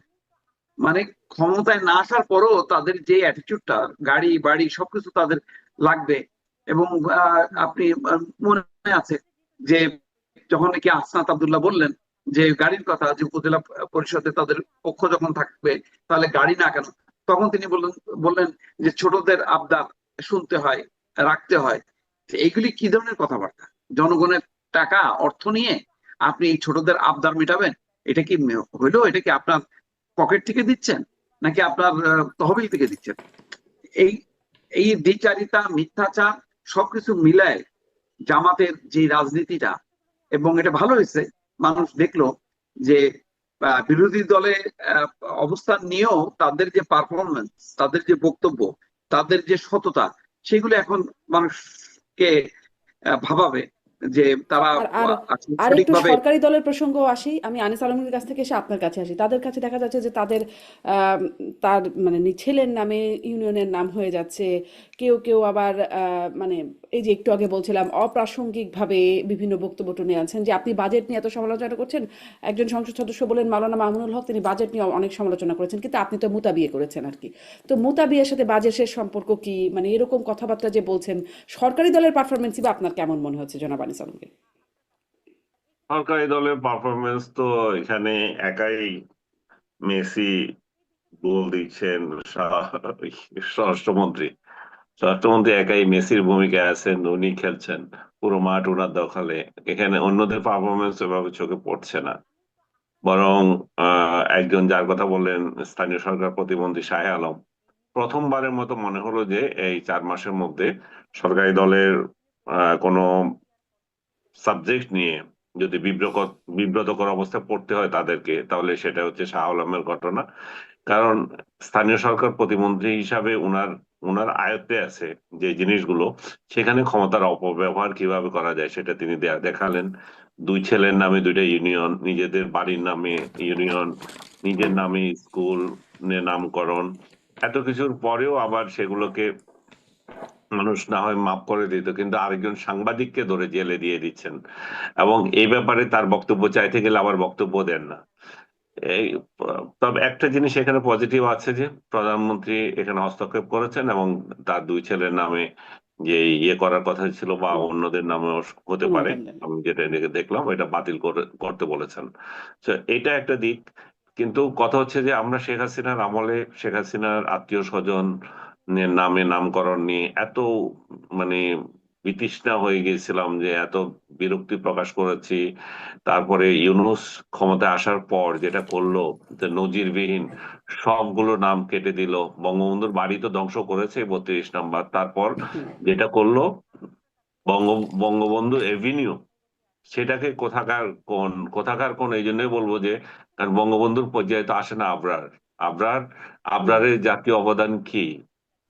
মানে ক্ষমতায় না আসার পরও তাদের যে অ্যাটিটিউডটা, গাড়ি বাড়ি সবকিছু তাদের লাগবে। এবং আপনি মনে আছে যে যখন নাকি আসনাত আব্দুল্লাহ বললেন যে গাড়ির কথা, যে উপজেলা পরিষদে তাদের পক্ষ যখন থাকবে তাহলে গাড়ি না কেন, তখন তিনি বললেন যে ছোটদের আবদার শুনতে হয়, রাখতে হয়। এইগুলি কি ধরনের কথাবার্তা? জনগণের টাকা অর্থ নিয়ে আপনি এই ছোটদের আবদার মেটাবেন? এটা কি হইলো? এটা কি আপনার পকেট থেকে দিচ্ছেন, নাকি আপনার তহবিল থেকে দিচ্ছেন? এই এই দ্বিচারিতা, মিথ্যাচার সবকিছু মিলায় জামাতের যে রাজনীতিটা, এবং এটা ভালো হয়েছে, মানুষ দেখলো যে বিরোধী দলে আহ, অবস্থান নিয়েও তাদের যে পারফরমেন্স, তাদের যে বক্তব্য, তাদের যে সততা, সেগুলো এখন মানুষকে ভাবাবে যে তারা আর আর আর একটু সঠিকভাবে। সরকারি দলের প্রসঙ্গ আসি, আমি আনিস আলমের কাছ থেকে এসে আপনার কাছে আসি। তাদের কাছে দেখা যাচ্ছে যে তাদের তার মানে ছেলের নামে ইউনিয়নের নাম হয়ে যাচ্ছে। কেউ কেউ আবার মানে এই যে একটু আগে বলছিলাম অপ্রাসঙ্গিকভাবে বিভিন্ন বক্তব্য টুনে আনছেন, যে আপনি বাজেট নিয়ে এত সমালোচনা করছেন। একজন সংসদ সদস্য বলেন মাওলানা মামুনুল হক, তিনি বাজেট নিয়ে অনেক সমালোচনা করেছেন, কিন্তু আপনি তো মুতা বিয়ে করেছেন আর কি। তো মুতা বিয়ের সাথে বাজেটের সম্পর্ক কি? মানে এরকম কথাবার্তা যে বলছেন, সরকারি দলের পারফরমেন্সই বা আপনার কেমন মনে হচ্ছে জনাব আনিস আলমকে? সরকারি দলের পারফরমেন্স তো এখানে একাই মেসি গোল দিচ্ছেন। স্বরাষ্ট্রমন্ত্রী স্বরাষ্ট্রমন্ত্রী একাই মেসির ভূমিকায় আছেন, উনি খেলছেন, পুরো মাঠ ওনার দখলে। এখানে অন্যদের পারফরমেন্স এভাবে চোখে পড়ছে না। বরং একজন যার কথা বললেন, স্থানীয় সরকার প্রতিমন্ত্রী শাহে আলম, প্রথমবারের মতো মনে হলো যে এই 4 মাসের মধ্যে সরকারি দলের কোনো সাবজেক্ট নিয়ে যদি বিব্রতকর অবস্থায় পড়তে হয় তাদেরকে, তাহলে সেটা হচ্ছে শাহ আলমের ঘটনা। কারণ স্থানীয় সরকার প্রতিমন্ত্রী হিসাবে উনার উনার আয়ত্তে আছে যে জিনিসগুলো, সেখানে ক্ষমতার অপব্যবহার কিভাবে করা যায় সেটা তিনি দেখালেন। 2 ছেলের নামে 2টা ইউনিয়ন, নিজেদের বাড়ির নামে ইউনিয়ন, নিজের নামে স্কুল নামকরণ, এত কিছুর পরেও আবার সেগুলোকে মানুষ না হয় মাফ করে দিত, কিন্তু আরেকজন সাংবাদিককে ধরে জেলে দিয়ে দিচ্ছেন, এবং এই ব্যাপারে তার বক্তব্য চাইতে গেলে আবার বক্তব্য দেন না। এই তবে একটা জিনিস এখানে পজিটিভ আছে যে প্রধানমন্ত্রী এখানে হস্তক্ষেপ করেছেন, এবং তার 2 ছেলের নামে যে ইয়ে করার কথা ছিল বা অন্যদের নামেও হতে পারে, অনুমোদন দেন। আমি যেটা দেখলাম এটা বাতিল করতে বলেছেন। তো এটা একটা দিক। কিন্তু কথা হচ্ছে যে আমরা শেখ হাসিনার আমলে শেখ হাসিনার আত্মীয় স্বজন নামে নামকরণ নিয়ে এত মানে বিতৃষ্ণা হয়ে গেছিলাম, যে এত বিরক্তি প্রকাশ করেছি। তারপরে ইউনূস ক্ষমতায় আসার পর যেটা করলো, যে নজিরবিহীন সবগুলো নাম কেটে দিল। বঙ্গবন্ধুর বাড়ি তো ধ্বংস করেছে 32 নম্বর, তারপর হুম। যেটা করলো বঙ্গ বঙ্গবন্ধু এভিনিউ, সেটাকে কোথাকার কোন এই জন্যই বলবো যে, কারণ বঙ্গবন্ধুর পর্যায়ে তো আসে না আবরার। আবরার হুম। আবরারের জাতীয় অবদান কি?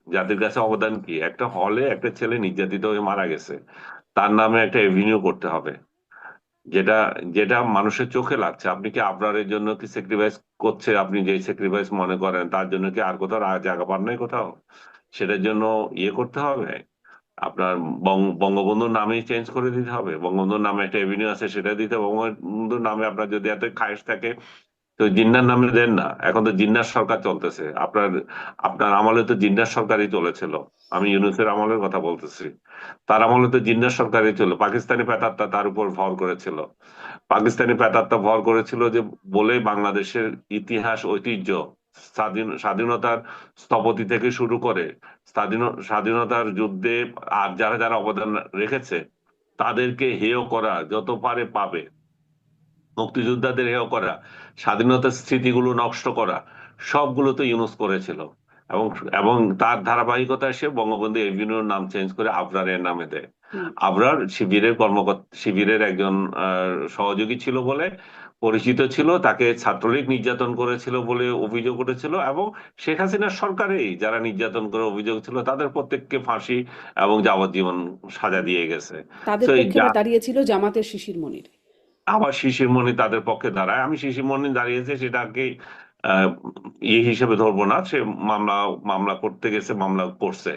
জাতির কাছে অবদান কি? একটা হলে একটা ছেলে নির্যাতিত হয়ে মারা গেছে, তার নামে একটা এভিনিউ করতে হবে, যেটা যেটা মানুষের চোখে লাগছে। আপনি কি আবরারের জন্য কি স্যাক্রিফাইস করছে? আপনি যে স্যাক্রিফাইস মনে করেন, তার জন্য কি আর কোথাও জায়গা পান নাই কোথাও? সেটার জন্য ইয়ে করতে হবে আপনার, বঙ্গবন্ধুর নামেই চেঞ্জ করে দিতে হবে। বঙ্গবন্ধুর নামে একটা এভিনিউ আছে, সেটা দিতে হবে। বঙ্গবন্ধুর নামে আপনার যদি এত খায়েশ থাকে, তো জিন্নার নামে দেন না। এখন তো জিন্নার সরকার চলতেছে। আপনার আপনার আমলে তো জিন্নার সরকারই চলেছিল। আমি ইউনূসের আমলের কথা বলতেছি। তার আমলে তো জিন্নার সরকারই ছিল। পাকিস্তানি প্রেতাত্মা তার উপর ভর করেছিল। পাকিস্তানি প্রেতাত্মা ভর করেছিল যে, বলে বাংলাদেশের ইতিহাস, ঐতিহ্য, স্বাধীনতার স্থপতি থেকে শুরু করে স্বাধীনতার যুদ্ধে আর যারা যারা অবদান রেখেছে, তাদেরকে হেয় করা যত পারে পাবে, মুক্তিযোদ্ধাদের হেয় করা, স্বাধীনতার স্মৃতিগুলো নষ্ট করা, সবগুলো তো ইউনূস করেছিল। এবং এবং তার ধারাবাহিকতায় সে বঙ্গবন্ধু এভিনিউর নাম চেঞ্জ করে আবরারের নামে দেয়। হুম। আবরার শিবিরের শিবিরের একজন সহযোগী ছিল বলে পরিচিত ছিল, তাকে ছাত্রলীগ নির্যাতন করেছিল বলে অভিযোগ উঠেছিল, এবং শেখ হাসিনার সরকারেই যারা নির্যাতন করে অভিযোগ ছিল, তাদের প্রত্যেককে ফাঁসি এবং যাবজ্জীবন সাজা দিয়ে গেছে। তাদের তো পক্ষে আবার দাঁড়িয়েছিল জামাতের শিশির মনির। আবার শিশির মনি তাদের পক্ষে দাঁড়ায়। আমি শিশির মনি দাঁড়িয়েছে সেটাকে আহ, ইয়ে হিসেবে ধরবো না। সে মামলা মামলা করতে গেছে, মামলা করছে।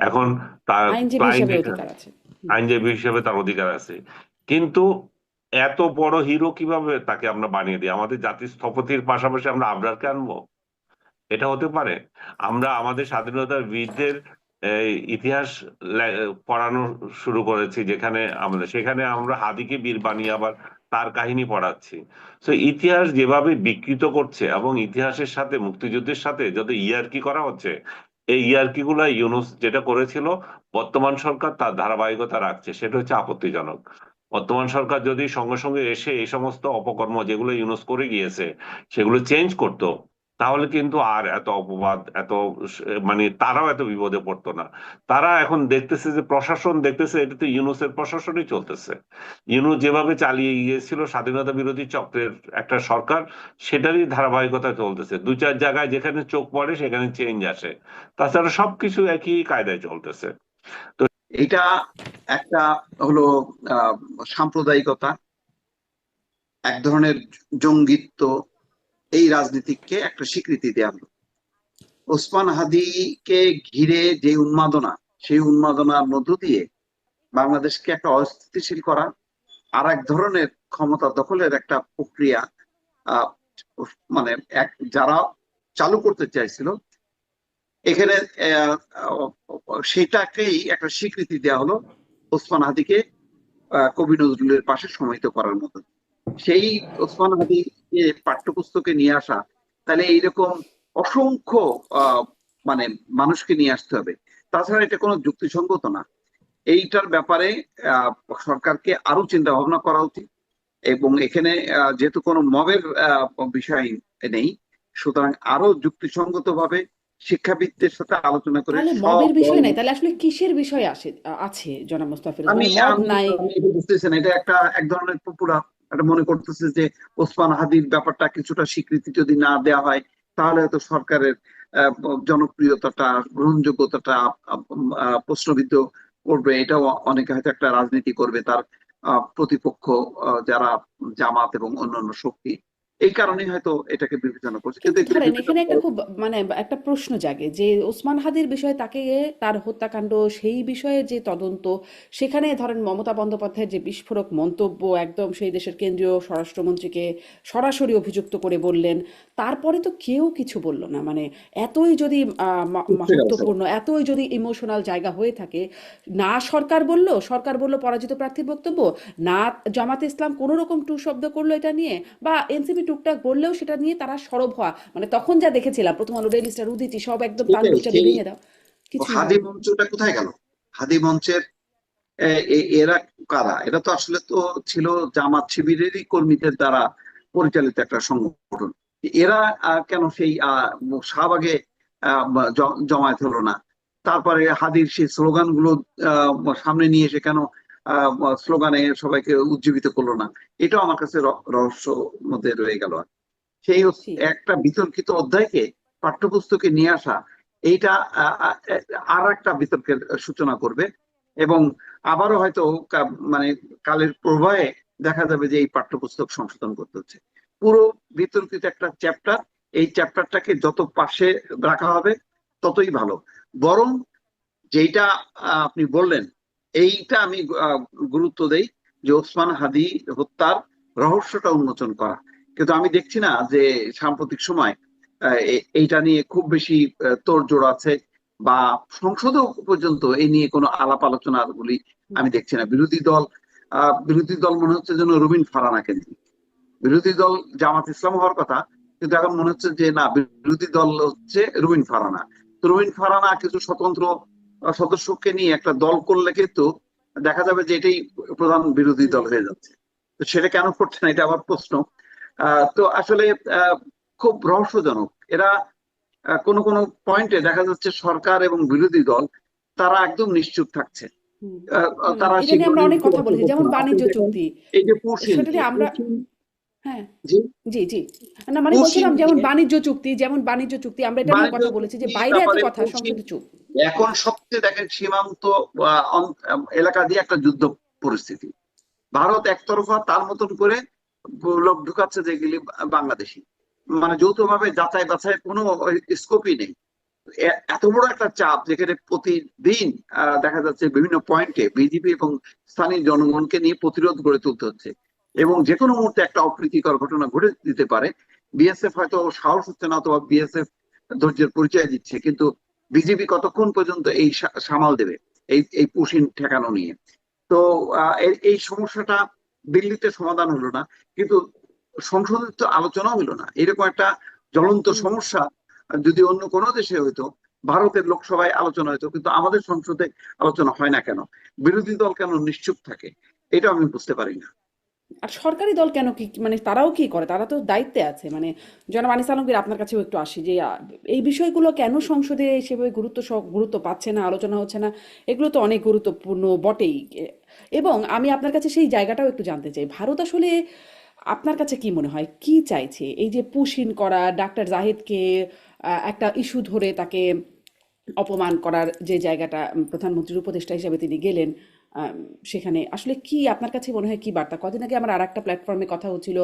এখন তার আইনজীবী ক্লায়েন্ট, হিসেবে অধিকার আছে। হুম। আইনজীবী হিসেবে তার অধিকার আছে। কিন্তু এত বড় হিরো কিভাবে তাকে আমরা বানিয়ে দিই? আমাদের জাতির স্থপতির পাশাপাশি আমরা আবরারকে আনবো? এটা হতে পারে? আমরা আমাদের স্বাধীনতার বীরদের ইতিহাস পড়ানো শুরু করেছি, সেখানে আমরা হাদিকে বীর বানিয়ে আবার তার কাহিনী পড়াচ্ছি। তো ইতিহাস যেভাবে বিকৃত করছে, এবং ইতিহাসের সাথে মুক্তিযুদ্ধের সাথে যত ইয়ার্কি করা হচ্ছে, এই ইয়ার্কি গুলা ইউনূস যেটা করেছিল, বর্তমান সরকার তার ধারাবাহিকতা রাখছে, সেটা হচ্ছে আপত্তিজনক। বর্তমান সরকার যদি সঙ্গে সঙ্গে এসে এই সমস্ত অপকর্ম যেগুলো ইউনূস করে গিয়েছে সেগুলো চেঞ্জ করতো, তাহলে কিন্তু আর এত অপবাদ, মানে তারাও এত বিপদে পড়তো না। তারা এখন দেখতেছে যে, প্রশাসন দেখতেছে এটা তো ইউনূসের প্রশাসনই চলতেছে। ইউনূস যেভাবে চালিয়ে গিয়েছিল স্বাধীনতা বিরোধী চক্রের একটা সরকার, সেটারই ধারাবাহিকতা চলতেছে। দু চার জায়গায় যেখানে চোখ পড়ে সেখানে চেঞ্জ আসে, তাছাড়া সবকিছু একই কায়দায় চলতেছে। এটা একটা হলো আহ সাম্প্রদায়িকতা, এক ধরনের জঙ্গিত্ব, এই রাজনীতিকে একটা স্বীকৃতি দেওয়া হলো। ওসমান হাদিকে ঘিরে যে উন্মাদনা, সেই উন্মাদনার মধ্য দিয়ে বাংলাদেশকে একটা অস্থিতিশীল করা, আর এক ধরনের ক্ষমতা দখলের একটা প্রক্রিয়া আহ মানে যারা চালু করতে চাইছিল এখানে, আহ, সেটাকেই একটা স্বীকৃতি দেওয়া হলো ওসমান হাদিকে কবি নজরুলের পাশে সমাহিত করার মতো। সেই ওসমান হাদিকে পাঠ্যপুস্তকে নিয়ে আসা, তাহলে এইরকম অসংখ্য আহ মানে মানুষকে নিয়ে আসতে হবে। তাছাড়া এটা কোনো যুক্তিসঙ্গত না। এইটার ব্যাপারে আহ সরকারকে আরো চিন্তা ভাবনা করা উচিত। এবং এখানে যেহেতু কোনো মবের বিষয় নেই, সুতরাং আরো যুক্তিসঙ্গত ভাবে শিক্ষাবিদদের সাথে আলোচনা করে তাহলে সব মবের দল, বিষয় নাই, তাহলে আসলে কিসের বিষয় আছে জনাব মোস্তাফিরুজ? আমি মানে মব আমি নাই। আমি এটা বুঝতেছি না। এটা এক ধরনের পপুলার, এটা মনে করতেছে যে ওসমান হাদির ব্যাপারটা কিছুটা স্বীকৃতি যদি না দেওয়া হয়, তাহলে হয়তো সরকারের আহ, জনপ্রিয়তাটা, গ্রহণযোগ্যতাটা প্রশ্নবিদ্ধ করবে। এটাও অনেকে হয়তো একটা রাজনীতি করবে তার প্রতিপক্ষ, যারা জামাত এবং অন্যান্য শক্তি, এই কারণেই হয়তো এটাকে বিবেচনা করছে। কিন্তু কিন্তু এগুলো ধরেন এখানে একটা বিবেচনা খুব মানে একটা প্রশ্ন জাগে যে ওসমান হাদির বিষয়ে তাকে, তার হত্যাকাণ্ড সেই বিষয়ে যে তদন্ত, সেখানে ধরেন মমতা বন্দ্যোপাধ্যায়ের যে বিস্ফোরক মন্তব্য, একদম সেই দেশের কেন্দ্রীয় স্বরাষ্ট্রমন্ত্রীকে সরাসরি অভিযুক্ত করে বললেন, তারপরে তো কেউ কিছু বলল না। মানে এতই যদি করছে। মাহাত্ম্যপূর্ণ, এতই যদি ইমোশনাল জায়গা হয়ে থাকে, না সরকার বলল পরাজিত প্রার্থীর বক্তব্য, না জামাতে ইসলাম কোনো রকম টু শব্দ করলো এটা নিয়ে, বা এনসিপি টুকটাক বললেও সেটা নিয়ে তারা সরব হওয়া, মানে তখন যা দেখেছিলাম প্রথম আলো, ডেইলি স্টার, উদীচী সব একদম তাল সেটাই গোল চালিয়ে সেই ভেঙে দাও। কিছুই হাদি হয়নি। মঞ্চটা কোথায় গেল? হাদি মঞ্চের এরা কারা? এরা তো আসলে তো ছিল জামাত শিবিরেরই কর্মীদের দ্বারা পরিচালিত একটা সংগঠন। এরা কেন সেই শাহবাগে জমায়েত হলো না? তারপরে হাদির সেই স্লোগান গুলো সামনে নিয়ে এসে কেন স্লোগানে সবাইকে উজ্জীবিত করলো না? এটাও আমার কাছে রহস্য মধ্যে রয়ে গেল। সেই জি একটা বিতর্কিত অধ্যায়কে পাঠ্যপুস্তকে নিয়ে আসা, এইটা আর একটা বিতর্কের সূচনা করবে। এবং আবারও হয়তো মানে কালের প্রবাহে দেখা যাবে যে এই পাঠ্যপুস্তক সংশোধন করতে হচ্ছে। পুরো বিতর্কিত একটা চ্যাপ্টার, এই চ্যাপ্টারটাকে যত পাশে রাখা হবে ততই ভালো। বরং যেটা আপনি বললেন, এইটা আমি গুরুত্ব দেই, যে ওসমান হাদি হত্যার রহস্যটা উন্মোচন করা। কিন্তু আমি দেখছি না যে সাম্প্রতিক সময় এইটা নিয়ে খুব বেশি তোড়জোড় আছে, বা সংসদেও পর্যন্ত এই নিয়ে কোনো আলাপ আলোচনা গুলি আমি দেখছি না। বিরোধী দল মনে হচ্ছে যেন রুমিন ফারানা কেন্দ্রিক। বিরোধী দল জামাত ইসলাম হওয়ার কথা, কিন্তু এখন মনে হচ্ছে যে না, বিরোধী দল হচ্ছে রুমিন ফারানা। তো রুমিন ফারানা কিছু স্বতন্ত্র সদস্যকে নিয়ে একটা দল করলে কিন্তু দেখা যাবে যে এটাই প্রধান বিরোধী দল হয়ে যাচ্ছে। তো সেটা কেন করছে না, এটা আবার প্রশ্ন। তো আসলে খুব রহস্যজনক। এরা কোন কোন পয়েন্টে দেখা যাচ্ছে সরকার এবং বিরোধী দল তারা একদম নিশ্চুপ থাকছে। হুম। তারা এটা নিয়ে সেগুলো আমরা নিয়ে অনেক কিছু কথা লক্ষ্য বলেছি, করছে যেমন না। আপনি বাণিজ্য দেখেন চুক্তি, এই যে পুশিন, সেটা নিয়ে এই আমরা, পুশিন হ্যাঁ, যে জি জি, না মানে পুশিন বলছিলাম যেমন নিয়ে, বাণিজ্য চুক্তি আমরা এটা নিয়েও বাণিজ্য কথা বলেছি যে চুক্তি, বাইরে এত তারপরে কথা, পুশিন, সংসদে চুপ। এখন সবচেয়ে দেখেন সীমান্ত এলাকা দিয়ে একটা যুদ্ধ পরিস্থিতি। ভারত একতরফা তার মতন করে লোক ঢুকাচ্ছে যেগুলি বাংলাদেশি, মানে যৌথভাবে যাচাই বাছাই কোনো স্কোপই নেই। এত বড় একটা চাপ, যেখানে প্রতিদিন দেখা যাচ্ছে বিভিন্ন পয়েন্টে বিজেপি এবং স্থানীয় জনগণকে নিয়ে প্রতিরোধ গড়ে তুলতে হচ্ছে, এবং যে কোনো মুহূর্তে একটা অপ্রীতিকর ঘটনা ঘটে দিতে পারে। বিএসএফ হয়তো সাহস হচ্ছে না, অথবা বিএসএফ ধৈর্যের পরিচয় দিচ্ছে, কিন্তু বিজেপি কতক্ষণ পর্যন্ত এই সামাল দেবে এই এই পুশিন ঠেকানো নিয়ে? তো এই সমস্যাটা দিল্লিতে সমাধান হলো না, কিন্তু সংসদে তো আলোচনা হলো না। এরকম একটা জ্বলন্ত হুম। সমস্যা যদি অন্য কোনো দেশে হইতো, ভারতের লোকসভায় আলোচনা হইতো, কিন্তু আমাদের সংসদে আলোচনা হয় না কেন? বিরোধী দল কেন নিশ্চুপ থাকে? এটা আমি বুঝতে পারি না। আর সরকারি দল কেন কি মানে তারাও কি করে, তারা তো দায়িত্বে আছে মানে। জনাব আনিস আলমগীর, আপনার কাছেও একটু আসি যে এই বিষয়গুলো কেন সংসদে সেভাবে গুরুত্ব পাচ্ছে না, আলোচনা হচ্ছে না? এগুলো তো অনেক গুরুত্বপূর্ণ বটেই। এবং আমি আপনার কাছে সেই জায়গাটাও একটু জানতে চাই, ভারত আসলে আপনার কাছে কি মনে হয় কি চাইছে? এই যে পুশিন করা, ডাক্তার জাহিদকে একটা ইস্যু ধরে তাকে অপমান করার যে জায়গাটা, প্রধানমন্ত্রীর উপদেষ্টা হিসেবে তিনি গেলেন, সেখানে আসলে কি আপনার কাছে মনে হয় কি বার্তা? কদিন আগে আমার আর একটা প্ল্যাটফর্মে কথা হচ্ছিল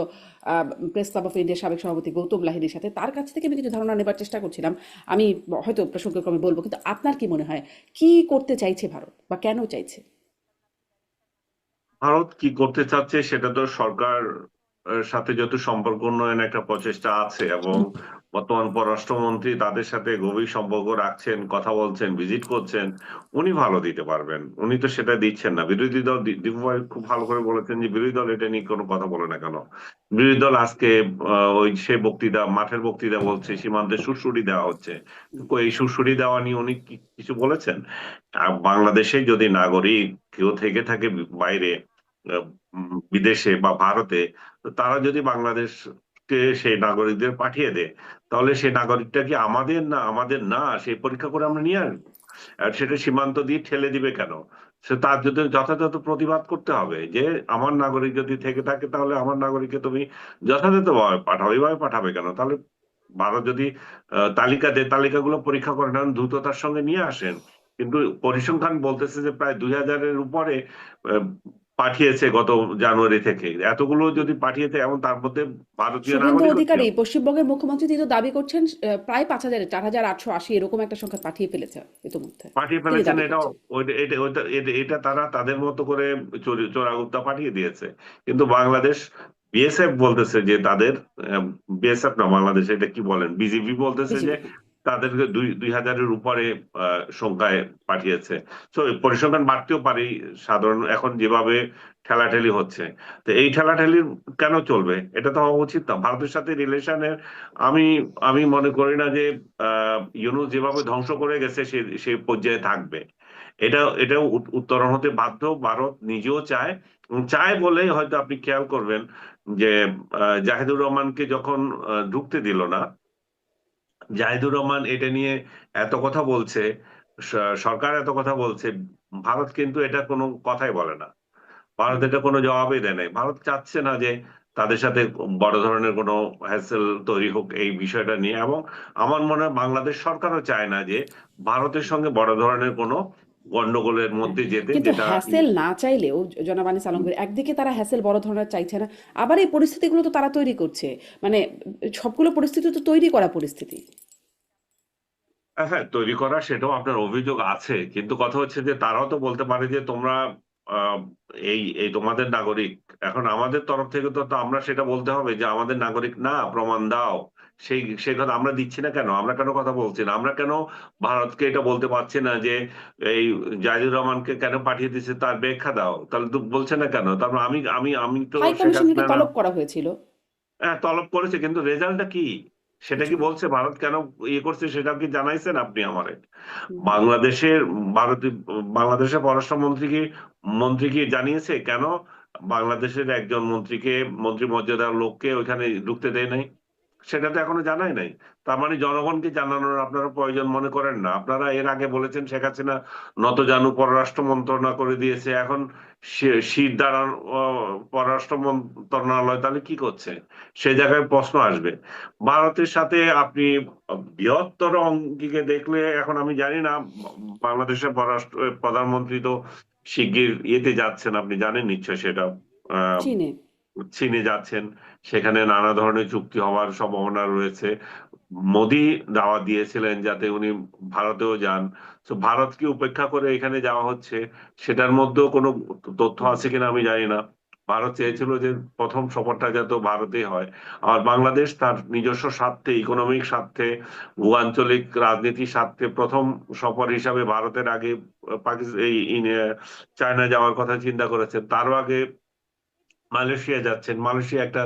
প্রেস ক্লাব অফ ইন্ডিয়ার সাবেক সভাপতি গৌতম লাহিড়ীর সাথে, তার কাছ থেকে আমি কিছু ধারণা নেবার চেষ্টা করছিলাম। আমি হয়তো প্রসঙ্গক্রমে বলবো, কিন্তু আপনার কি মনে হয় কি করতে চাইছে ভারত বা কেন চাইছে? ভারত কি করতে চাচ্ছে সেটা তো সরকার সাথে যত সম্পর্ক উন্নয়ন একটা প্রচেষ্টা আছে, এবং বর্তমান পররাষ্ট্রমন্ত্রী তাদের সাথে গভীর সম্পর্ক রাখছেন, কথা বলছেন, ভিজিট করছেন। উনি ভালো দিতে পারবেন, উনি তো সেটা দিচ্ছেন না। বিরোধী দল দীপু ভাই খুব ভালো করে বলেছেন যে বিরোধী দল এটা নিয়ে কোনো কথা বলে না কেন। বিরোধী দল আজকে ওই সে বক্তৃতা, মাঠের বক্তৃতা বলছে সীমান্তে সুড়সুড়ি দেওয়া হচ্ছে। এই সুড়সুড়ি দেওয়া নিয়ে উনি কিছু বলেছেন? বাংলাদেশে যদি নাগরিক কেউ থেকে থাকে বাইরে, বিদেশে বা ভারতে, তো তারা যদি বাংলাদেশকে সেই নাগরিকদের পাঠিয়ে দেয়, তাহলে সেই নাগরিকটা কি আমাদের না সেই পরীক্ষা করে আমরা নিয়ে আসবো? আর সেটা সীমান্ত দিয়ে ঠেলে দিবে কেন? সে তার যদি যথাযথ প্রতিবাদ করতে হবে যে আমার নাগরিক যদি থেকে থাকে, তাহলে আমার নাগরিককে তুমি যথাযথভাবে পাঠাও, এইভাবে পাঠাবে কেন? তাহলে ভারত যদি তালিকা দেয়, তালিকাগুলো পরীক্ষা করে নেন, দ্রুততার সঙ্গে নিয়ে আসেন। কিন্তু পরিসংখ্যান বলতেছে যে প্রায় 2000-এর উপরে আহ, পাঠিয়েছে গত জানুয়ারি থেকে। এতগুলো যদি পাঠিয়েছে, এমন তার মধ্যে ভারতীয় শুভেন্দু নাগরিক হচ্ছে। অধিকারী পশ্চিমবঙ্গের মুখ্যমন্ত্রী, তিনি তো দাবি করছেন প্রায় 5,000, 4,880 এরকম একটা সংখ্যা পাঠিয়ে ফেলেছে ইতিমধ্যে, পাঠিয়ে তিনি ফেলেছেন, দাবি এটা করছেন। এটা তারা তাদের মতো করে চোরাগুপ্তা পাঠিয়ে দিয়েছে। কিন্তু বাংলাদেশ বিএসএফ বলতেছে যে তাদের, বিএসএফ না, বাংলাদেশ এটা কি বলেন, বিজিবি বলতেছে যে বিজেপি। তাদেরকে 2000-এর উপরে সংখ্যায় পাঠিয়েছে। তো পরিসংখ্যান বাড়তেও পারে সাধারণ এখন যেভাবে ঠেলাঠেলি হচ্ছে। তো এই ঠেলাঠেলি কেন চলবে? এটা তো হওয়া উচিত না। ভারতের সাথে রিলেশনের আমি আমি মনে করি না যে ইউনূস যেভাবে ধ্বংস করে গেছে সে পর্যায়ে থাকবে। এটা উত্তরণ হতে বাধ্য। ভারত নিজেও চায়, এবং চায় বলেই হয়তো আপনি খেয়াল করবেন যে জাহিদুর রহমানকে যখন ঢুকতে দিল না, জাহিদুর রহমান এটা নিয়ে এত কথা বলছে, সরকার এত কথা বলছে, ভারত কিন্তু এটা কোনো কথাই বলে না। ভারত এটা কোনো জবাবই দেয় নাই। ভারত চাচ্ছে না যে তাদের সাথে বড় ধরনের কোনো হ্যাসেল তৈরি হোক এই বিষয়টা নিয়ে, এবং আমার মনে হয় বাংলাদেশ সরকারও চায় না যে ভারতের সঙ্গে বড় ধরনের কোনো গন্ডগোলের হ্যাঁ, মধ্যে যেতে, কিন্তু যেটা হ্যাসেল না চাইলেও জনাব আনিস আলমগীর, একদিকে তারা হ্যাসেল বড় ধরনের চাইছে না, আবার এই পরিস্থিতিগুলো তো তারা তৈরি করছে। মানে সবগুলো পরিস্থিতি তো তৈরি করা পরিস্থিতি। হ্যাঁ, তৈরি করা সেটাও আপনার অভিযোগ আছে, কিন্তু কথা হচ্ছে যে তারাও তো বলতে পারে যে তোমরা আহ, এই এই তোমাদের নাগরিক। এখন আমাদের তরফ থেকে তো আমরা সেটা বলতে হবে যে আমাদের নাগরিক না, প্রমাণ দাও। সেই কথা আমরা দিচ্ছি না কেন? আমরা কেন কথা বলছি না? আমরা কেন ভারতকে এটা বলতে পারছি না যে এই জাহিদুর রহমানকে কেন পাঠিয়ে দিচ্ছে তার ব্যাখ্যা দাও? তাহলে তো বলছে না কেন? তারপর আমি আমি আমি তো হাই শেখ কমিশনকে হাসিনা না। তলব করা হয়েছিল। হ্যাঁ, তলব করেছে, কিন্তু রেজাল্টটা কি? সেটা কিছু কি না। বলছে? ভারত কেন ইয়ে করছে সেটা কি জানাইছেন আপনি আমারে? হুম। বাংলাদেশের ভারতীয় বাংলাদেশের মন্ত্রী কি জানিয়েছে কেন বাংলাদেশের একজন মন্ত্রী মর্যাদার লোককে ওইখানে ঢুকতে দেয় নাই? সেটা তো এখনো জানাই নাই। তার মানে জনগণকে জানানোর আপনারা প্রয়োজন মনে করেন না? আপনারা এর আগে বলেছেন শেখ হাসিনা নতজানু পররাষ্ট্র মন্ত্রণা করে দিয়েছে, এখন শির দাঁড়ান পররাষ্ট্র মন্ত্রণালয় তাহলে কি করছে? সে জায়গায় প্রশ্ন আসবে। ভারতের সাথে আপনি বৃহত্তর অঙ্গিকে দেখলে, এখন আমি জানি না, বাংলাদেশের প্রধানমন্ত্রী তো শিগগির ইয়েতে যাচ্ছেন, আপনি জানেন নিশ্চয় সেটা। আহ চীনে। চীনে যাচ্ছেন, সেখানে নানা ধরনের চুক্তি হওয়ার সম্ভাবনা রয়েছে। মোদি দাওয়াত দিয়েছিলেন যাতে উনি ভারতেও যান। তো ভারতকে উপেক্ষা করে এখানে যাওয়া হচ্ছে, সেটার মধ্যেও কোনো তথ্য হুম। আছে কিনা আমি জানি না। ভারত চেয়েছিল যে প্রথম সফরটা যাতে ভারতে হয়। আর বাংলাদেশ তার নিজস্ব স্বার্থে, ইকোনমিক স্বার্থে, ভূআঞ্চলিক রাজনীতির স্বার্থে প্রথম সফর হিসাবে ভারতের আগে পাকিস্তান চায়না যাওয়ার কথা চিন্তা করেছে। তারও আগে মালয়েশিয়া যাচ্ছেন। মালয়েশিয়া একটা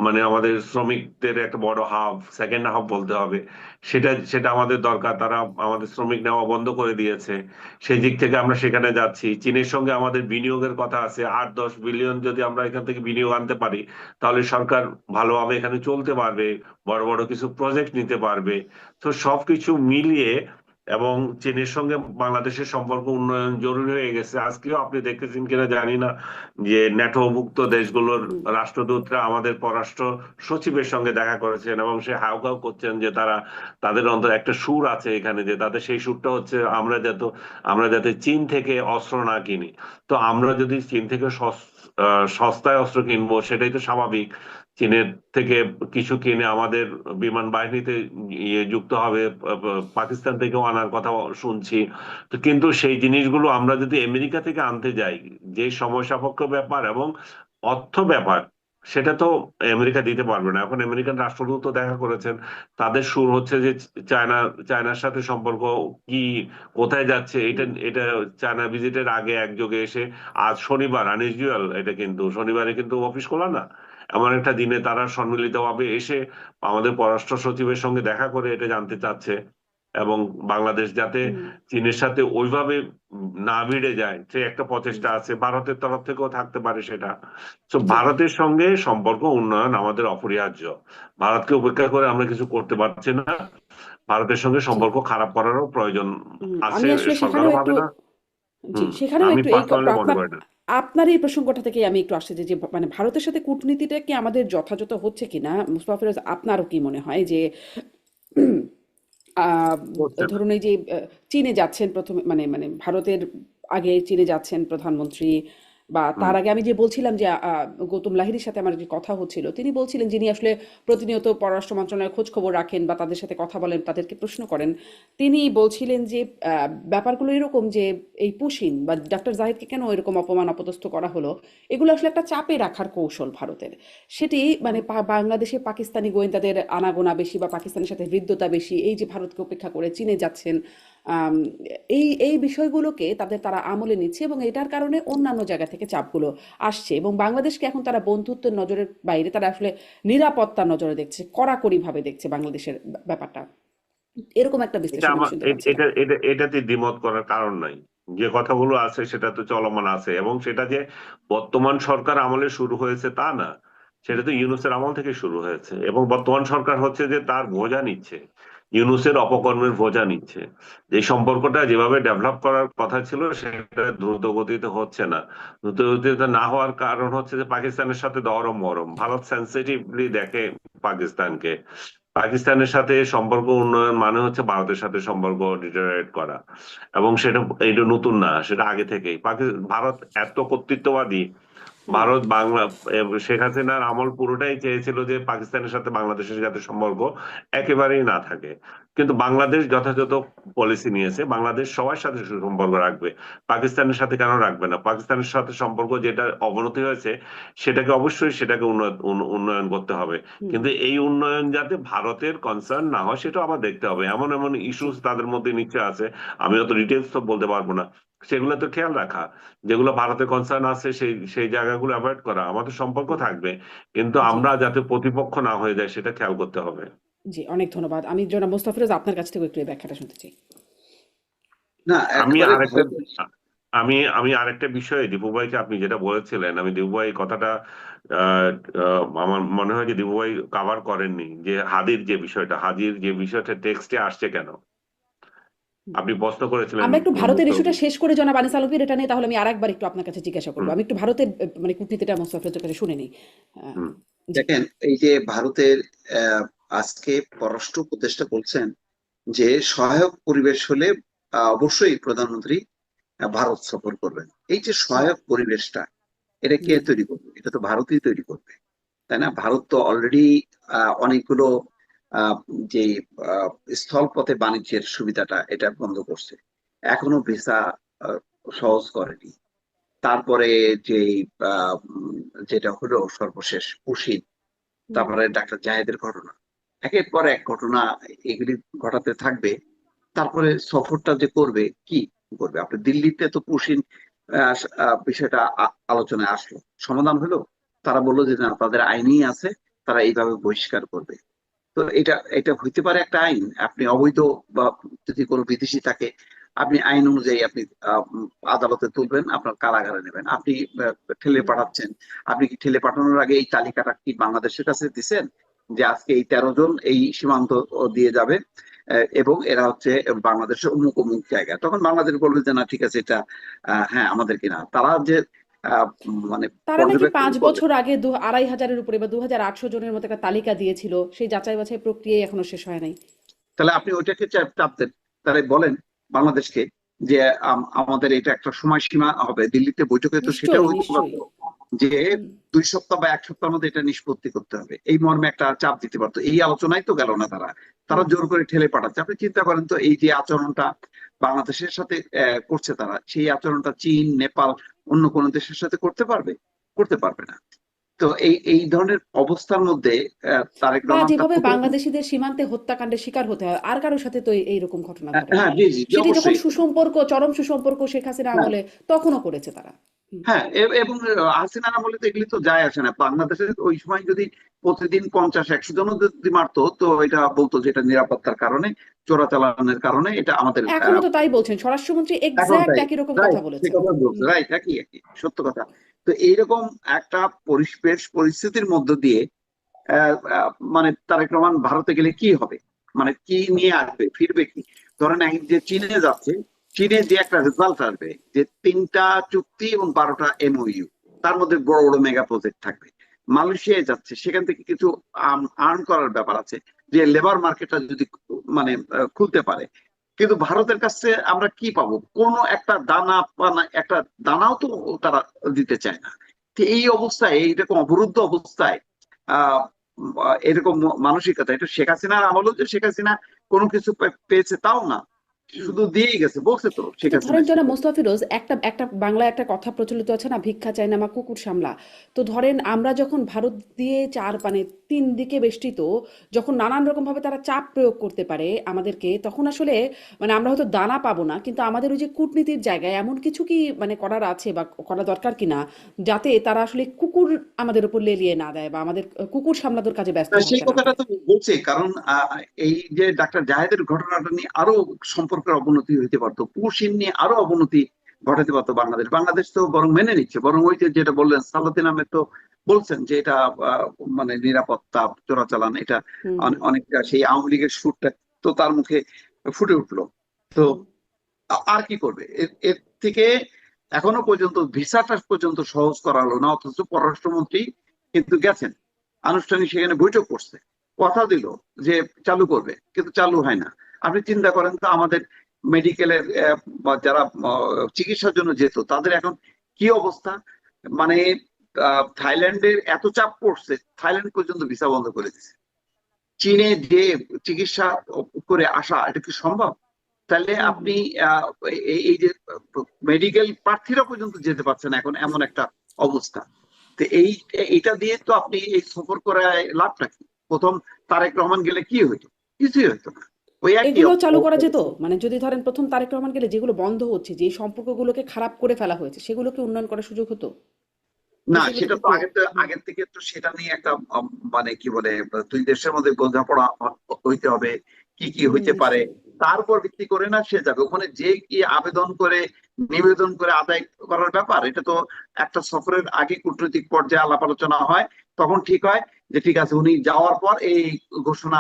মানে আমাদের শ্রমিকদের একটা বড় হাব, সেকেন্ড হাব বলতে হবে। সেটা আমাদের দরকার। তারা আমাদের শ্রমিক নেওয়া বন্ধ করে দিয়েছে। সেই দিক থেকে আমরা সেখানে যাচ্ছি। চীনের সঙ্গে আমাদের বিনিয়োগের কথা আছে। 8-10 বিলিয়ন যদি আমরা এখান থেকে বিনিয়োগ আনতে পারি, তাহলে সরকার ভালোভাবে এখানে চলতে পারবে, বড় বড় কিছু প্রজেক্ট নিতে পারবে। তো সবকিছু মিলিয়ে, এবং চীনের সঙ্গে বাংলাদেশের সম্পর্ক উন্নয়ন জরুরি হয়ে গেছে। আজকেও আপনি দেখতেছেন কিনা জানি না যে ন্যাটোভুক্ত দেশগুলোর হুম। রাষ্ট্রদূতরা আমাদের পররাষ্ট্র সচিবের সঙ্গে দেখা করেছেন, এবং সে হাউকাউ করছেন যে তাদের অন্তর একটা সুর আছে এখানে, যে তাদের সেই সুরটা হচ্ছে আমরা যাতে চীন থেকে অস্ত্র না কিনি। তো আমরা যদি চীন থেকে সস্তায় অস্ত্র কিনবো, সেটাই তো স্বাভাবিক। চীনের থেকে কিছু কিনে আমাদের বিমান বাহিনীতে যুক্ত হবে। পাকিস্তান থেকেও আনার কথা শুনছি। তো কিন্তু সেই জিনিসগুলো আমরা যদি আমেরিকা থেকে আনতে যাই, যে সময় সাপেক্ষ ব্যাপার এবং অর্থ ব্যাপার, সেটা তো আমেরিকা দিতে পারবে না। এখন আমেরিকান রাষ্ট্রদূত দেখা করেছেন, তাদের সুর হচ্ছে যে চায়নার সাথে সম্পর্ক কি, কোথায় যাচ্ছে, এটা হুম। এটা চায়না ভিজিটের আগে একযোগে এসে, আজ শনিবার আনইউজুয়াল, এটা কিন্তু শনিবারে কিন্তু অফিস খোলা না, এমন একটা দিনে তারা সম্মিলিতভাবে এসে আমাদের পররাষ্ট্র সচিবের সঙ্গে দেখা করে এটা জানতে চাচ্ছে। এবং বাংলাদেশ যাতে হুম। চীনের সাথে ওইভাবে না ভিড়ে যায়, সে একটা হুম। প্রচেষ্টা আছে। ভারতের তরফ থেকেও থাকতে পারে সেটা। তো জি। ভারতের সঙ্গে সম্পর্ক উন্নয়ন আমাদের অপরিহার্য। ভারতকে উপেক্ষা করে আমরা কিছু করতে পারছি না। ভারতের সঙ্গে জি। সম্পর্ক খারাপ করারও প্রয়োজন আছে, আমি আসলে সেখানেও সরকারও একটু, ভাবে না। জি, হুম। সেখানেও আমি একটু পার্সোনালি মনে আপনার করি না। আপনার এই প্রসঙ্গটা থেকে আমি একটু আসছে যে মানে ভারতের সাথে কূটনীতিটা কি আমাদের যথাযথ হচ্ছে কিনা, মুস্তফা ফিরোজ, আপনারও কি মনে হয় যে আহ, হচ্ছে না। ধরুন এই যে চীনে যাচ্ছেন প্রথমে, মানে মানে ভারতের আগে চীনে যাচ্ছেন প্রধানমন্ত্রী, বা হুম। তার আগে আমি যে বলছিলাম যে গৌতম লাহিড়ীর সাথে আমার যে কথা হচ্ছিল, তিনি বলছিলেন, যিনি আসলে প্রতিনিয়ত পররাষ্ট্র মন্ত্রণালয়ের খোঁজ খবর রাখেন বা তাদের সাথে কথা বলেন, তাদেরকে প্রশ্ন করেন, তিনি বলছিলেন যে ব্যাপারগুলো এরকম যে এই পুশিন বা ডক্টর জাহিদকে কেন এরকম অপমান অপদস্থ করা হলো, এগুলো আসলে একটা চাপে রাখার কৌশল ভারতের। সেটি মানে বাংলাদেশে পাকিস্তানি গোয়েন্দাদের আনাগোনা বেশি বা পাকিস্তানের সাথে হৃদ্যতা বেশি, এই যে ভারতকে উপেক্ষা করে চীনে যাচ্ছেন, আম, এই এই বিষয়গুলোকে তারা আমলে নিচ্ছে এবং এটার কারণে অন্যান্য জায়গা থেকে চাপগুলো আসছে এবং বাংলাদেশকে এখন তারা বন্ধুত্বের নজরের বাইরে তারা আসলে নিরাপত্তার নজরে দেখছে, কড়াকড়ি ভাবে দেখছে বাংলাদেশের ব্যাপারটা। এরকম একটা এটা বিশ্লেষণ আমি আমার শুনতে পাচ্ছিলাম। এটাতে দ্বিমত করার কারণ নাই। যে কথাগুলো আছে সেটা তো চলমান আছে, এবং সেটা যে বর্তমান সরকার আমলে শুরু হয়েছে তা না, সেটা তো ইউনূসের আমল থেকে শুরু হয়েছে, এবং বর্তমান সরকার হচ্ছে যে তার বোঝা নিচ্ছে, ইউনূসের অপকর্মের বোঝা নিচ্ছে। যে সম্পর্কটা যেভাবে ডেভেলপ করার কথা ছিল সেটা দ্রুত গতিতে হচ্ছে না। দ্রুত গতিতে না হওয়ার কারণ হচ্ছে যে পাকিস্তানের সাথে দরম মরম, ভারত সেন্সিটিভলি দেখে পাকিস্তানকে। পাকিস্তানের সাথে সম্পর্ক উন্নয়ন মানে হচ্ছে ভারতের সাথে সম্পর্ক ডিটেরিওরেট করা, এবং সেটা এটা নতুন না, সেটা আগে থেকেই ভারত এত কর্তৃত্ববাদী। হুম। ভারত বাংলা শেখ হাসিনার আমল পুরোটাই চেয়েছিল যে পাকিস্তানের সাথে বাংলাদেশের যাতে সম্পর্ক একেবারেই না থাকে, কিন্তু বাংলাদেশ যথাযথ পলিসি নিয়েছে, বাংলাদেশ সবার সাথে সুসম্পর্ক রাখবে, পাকিস্তানের সাথে কেন রাখবে না? পাকিস্তানের সাথে সম্পর্ক যেটা অবনতি হয়েছে সেটাকে অবশ্যই সেটাকে উন্নয়ন করতে হবে, হুম। কিন্তু এই উন্নয়ন যাতে ভারতের কনসার্ন না হয় সেটা আবার দেখতে হবে। এমন এমন জি। ইস্যুস তাদের মধ্যে নিশ্চয় আছে, আমি অত ডিটেলস তো বলতে পারবো না, সেগুলো তো খেয়াল রাখা, যেগুলো ভারতের কনসার্ন আছে সেই সেই জায়গাগুলো অ্যাভয়েড করা। আমাদের সম্পর্ক হুম। থাকবে, কিন্তু জি। আমরা যাতে প্রতিপক্ষ না হয়ে যায় সেটা খেয়াল করতে হবে। জি, অনেক ধন্যবাদ। আমি জনাব মোস্তাফিরোজ আপনার কাছ থেকে একটু এই ব্যাখ্যাটা শুনতে চাই। না, আমি একেবারে আরেকটা ভারতের। আমি আরেকটা বিষয়ে দীপু ভাইকে, আপনি যেটা বলেছিলেন, আমি দীপু ভাই কথাটা আহ, আমার মনে হয় যে দীপু ভাই কাভার করেননি, যে হাদির যে বিষয়টা টেক্সটে আসছে কেন। হুম। আপনি প্রশ্ন করেছিলেন আমরা একটু ভারতের মুক্তার। ইস্যুটা শেষ করে জনাব আনিস আলমগীর এটা নিয়ে তাহলে আমি আরেকবার একটু আপনার কাছে জিজ্ঞাসা করবো। হুম। আমি একটু ভারতের মানে কূটনীতিটা মোস্তাফিরোজের কাছে শুনে নিই। আহ, হুম। জি। দেখেন, এই যে ভারতের আজকে পররাষ্ট্র উপদেষ্টা বলছেন যে সহায়ক পরিবেশ হলে অবশ্যই প্রধানমন্ত্রী ভারত সফর করবেন। এই যে হুম। সহায়ক পরিবেশটা, এটা কে জি। তৈরি করবে? এটা তো ভারতই তৈরি করবে, তাই না? ভারত তো অলরেডি অনেকগুলো আহ, যে স্থলপথে বাণিজ্যের সুবিধাটা এটা বন্ধ করছে, এখনো ভিসা সহজ করেনি। তারপরে যে যেটা হলো সর্বশেষ কুশিন, হুম। তারপরে ডাক্তার জাহেদের ঘটনা, একের পর এক ঘটনা এগুলি ঘটাতে থাকবে। তারপরে সফরটা যে করবে, কি করবে? আপনি দিল্লিতে তো কুশিন বিষয়টা আলোচনায় আসলো, সমাধান হলো। তারা বললো যে না, তাদের আইনই আছে, তারা এইভাবে বহিষ্কার করবে। তো এটা এটা হইতে পারে একটা আইন? আপনি অবৈধ বা যদি কোনো বিদেশি থাকে, আপনি আইন অনুযায়ী আপনি আদালতে তুলবেন, আপনার কারাগারে নেবেন। আপনি ঠেলে হুম। পাঠাচ্ছেন, আপনি কি ঠেলে পাঠানোর আগে এই তালিকাটা কি বাংলাদেশের কাছে দিছেন যে আজকে এই 13 জন এই সীমান্ত দিয়ে যাবে, এবং এরা হচ্ছে বাংলাদেশের অমুক অমুক জায়গা? তখন বাংলাদেশ বলবে যে না, ঠিক আছে, এটা হ্যাঁ আমাদের কিনা। তারা যে মানে তারা নাকি পর্যবেক্ষণ 5 করবে। বছর আগে 2,500-এর উপরে বা 2,800 জনের মতো একটা তালিকা দিয়েছিল, সেই যাচাই বাছাই প্রক্রিয়া এখনো শেষ হয় নাই। তাহলে আপনি ওইটাকে চাপ দেন, তাহলে বলেন বাংলাদেশকে যে আমাদের এটা একটা সময়সীমা হবে। দিল্লিতে বৈঠকে তো সেটাও নিশ্চয়ই, হইতে নিশ্চয়ই। পারতো যে হুম। 2 সপ্তাহ বা 1 সপ্তাহের মধ্যে এটা নিষ্পত্তি করতে হবে, এই মর্মে একটা চাপ দিতে পারতো। এই আলোচনায় তো গেল না, তারা তারা হুম। জোর করে ঠেলে পাঠাচ্ছে। আপনি চিন্তা করেন তো, এই যে আচরণটা বাংলাদেশের সাথে করছে তারা, সেই আচরণটা চীন, নেপাল, অন্য কোনো দেশের সাথে করতে পারবে? করতে পারবে না। তো এই এই ধরনের অবস্থার মধ্যে তারেক বা রহমান তার যেভাবে প্রথম। বাংলাদেশিদের সীমান্তে হত্যাকাণ্ডের শিকার হতে হয়, আর কারোর সাথে তো এইরকম ঘটনা ঘটে হ্যাঁ, নাই। জি জি জি, সেটি যখন অবশ্যই। সুসম্পর্ক, চরম সুসম্পর্ক শেখ হাসিনা হ্যাঁ, আমলে, তখনও করেছে তারা। হুম। হ্যাঁ, এবং হাসিনার আমলে তো এগুলি তো যায় আসে না। বাংলাদেশের ওই সময় যদি প্রতিদিন 50-100 জনও যদি মারতো, তো এটা বলতো যে এটা নিরাপত্তার কারণে, চোরাচালানের কারণে, এটা আমাদের এখনো তো তাই বলছেন, স্বরাষ্ট্রমন্ত্রী এখন এক্সাক্ট তাই। একই রকম কথা রাইট, সে বলেছেন। কথা বলছে, হুম। রাইট, একই একই সত্য কথা। তো এইরকম একটা পরিবেশ পরিস্থিতির মধ্য দিয়ে মানে তারেক রহমান ভারতে গেলে কি হবে? মানে কি নিয়ে আসবে, ফিরবে কি? ধরেন এই যে চীনে যাচ্ছে, চীনে যে একটা রেজাল্ট আসবে যে 3টা চুক্তি এবং 12টা এমওইউ, তার মধ্যে বড় বড় মেগা প্রজেক্ট থাকবে। মালয়েশিয়ায় যাচ্ছে, সেখান থেকে কিছু আর্ন করার ব্যাপার আছে, যে লেবার মার্কেটটা যদি মানে খুলতে পারে। কিন্তু ভারতের কাছে আমরা কি পাবো? কোনো একটা দানা পানা, একটা দানাও তো তারা দিতে চায় না। তো এই অবস্থায়, এইরকম অবরুদ্ধ অবস্থায় আহ এরকম মানসিকতা, এটা শেখ হাসিনার আমলও যে শেখ হাসিনা কোনো কিছু পেয়েছে তাও না, শুধু দিয়েই গেছে, বলছে তো শেখ কিন্তু হাসিনা। ধরেন যারা মোস্তাফিরোজ, একটা একটা বাংলায় একটা কথা প্রচলিত আছে না, ভিক্ষা চাই না মা কুকুর সামলা। তো ধরেন আমরা যখন ভারত দিয়ে চার মানে তিন দিকে বেষ্টিত, যখন নানান রকম ভাবে তারা চাপ প্রয়োগ করতে পারে আমাদেরকে, তখন আসলে মানে আমরা হয়তো দানা পাবো না, কিন্তু আমাদের ওই যে কূটনীতির জায়গায় এমন কিছু কি মানে করার আছে বা করা দরকার কিনা, যাতে তারা আসলে কুকুর আমাদের উপর লেলিয়ে না দেয় বা আমাদের কুকুর সামলানোর কাজে ব্যস্ত সেই থাকতে না কথাটা হয়। তো বলছে, কারণ এই যে ডাক্তার জাহেদের ঘটনাটা নিয়ে আরো সম্পর্কের অবনতি হইতে পারতো, পুশিন নিয়ে আরো অবনতি ঘটাতে পারতো বাংলাদেশ। বাংলাদেশ তো বরং মেনে নিচ্ছে, বরং ওই যে যেটা বললেন সালাদিন আহমেদ তো বলছেন যে এটা মানে নিরাপত্তা চোরাচালান, এটা হুম হুম অনেকটা সেই আওয়ামী লীগের সুরটা তো তার মুখে ফুটে উঠলো। তো হুম। আর কি করবে? এর এর থেকে এখনো পর্যন্ত ভিসাটা পর্যন্ত সহজ করা হলো না, অথচ পররাষ্ট্রমন্ত্রী কিন্তু গেছেন, আনুষ্ঠানিক সেখানে বৈঠক করছে, কথা দিল যে চালু করবে, কিন্তু চালু হয় না। আপনি চিন্তা করেন তো, আমাদের মেডিকেলের যারা চিকিৎসার জন্য যেত তাদের এখন কি অবস্থা? মানে থাইল্যান্ডের এত চাপ পড়ছে, থাইল্যান্ড পর্যন্ত ভিসা বন্ধ করে দিচ্ছে। চীনে যে চিকিৎসা করে আসা, এটা কি সম্ভব? তাহলে হুম হুম। আপনি আহ, এই যে মেডিকেল প্রার্থীরা পর্যন্ত যেতে পারছেন না এখন, এমন একটা অবস্থা। তো এইটা দিয়ে তো আপনি এই সফর করায় লাভটা কি? প্রথম তারেক রহমান গেলে কি হইতো? কিছুই হইতো না, ওই একই এগুলো চালু করা যেত, অবস্থা। মানে যদি ধরেন প্রথম তারেক রহমান গেলে যেগুলো বন্ধ হচ্ছে, যে সম্পর্কগুলোকে খারাপ করে ফেলা হয়েছে, সেগুলোকে উন্নয়ন করার সুযোগ হতো, না, বিষয়গুলো সেটা থেকে তো একটু। হুম আগের থেকে তো সেটা নিয়ে একটা মানে কি বলে, দুই দেশের মধ্যে বোঝাপড়া হইতে হবে, কি কি হুম, হইতে পারে, নিশ্চয়ই। তার উপর ভিত্তি করে না সে যাবে ওখানে। যে কি আবেদন করে, নিবেদন করে আদায় করার ব্যাপার, এটা তো একটা সফরের আগে কূটনৈতিক পর্যায়ে আলাপ আলোচনা হয়, তখন ঠিক হয় যে ঠিক আছে উনি যাওয়ার পর এই ঘোষণা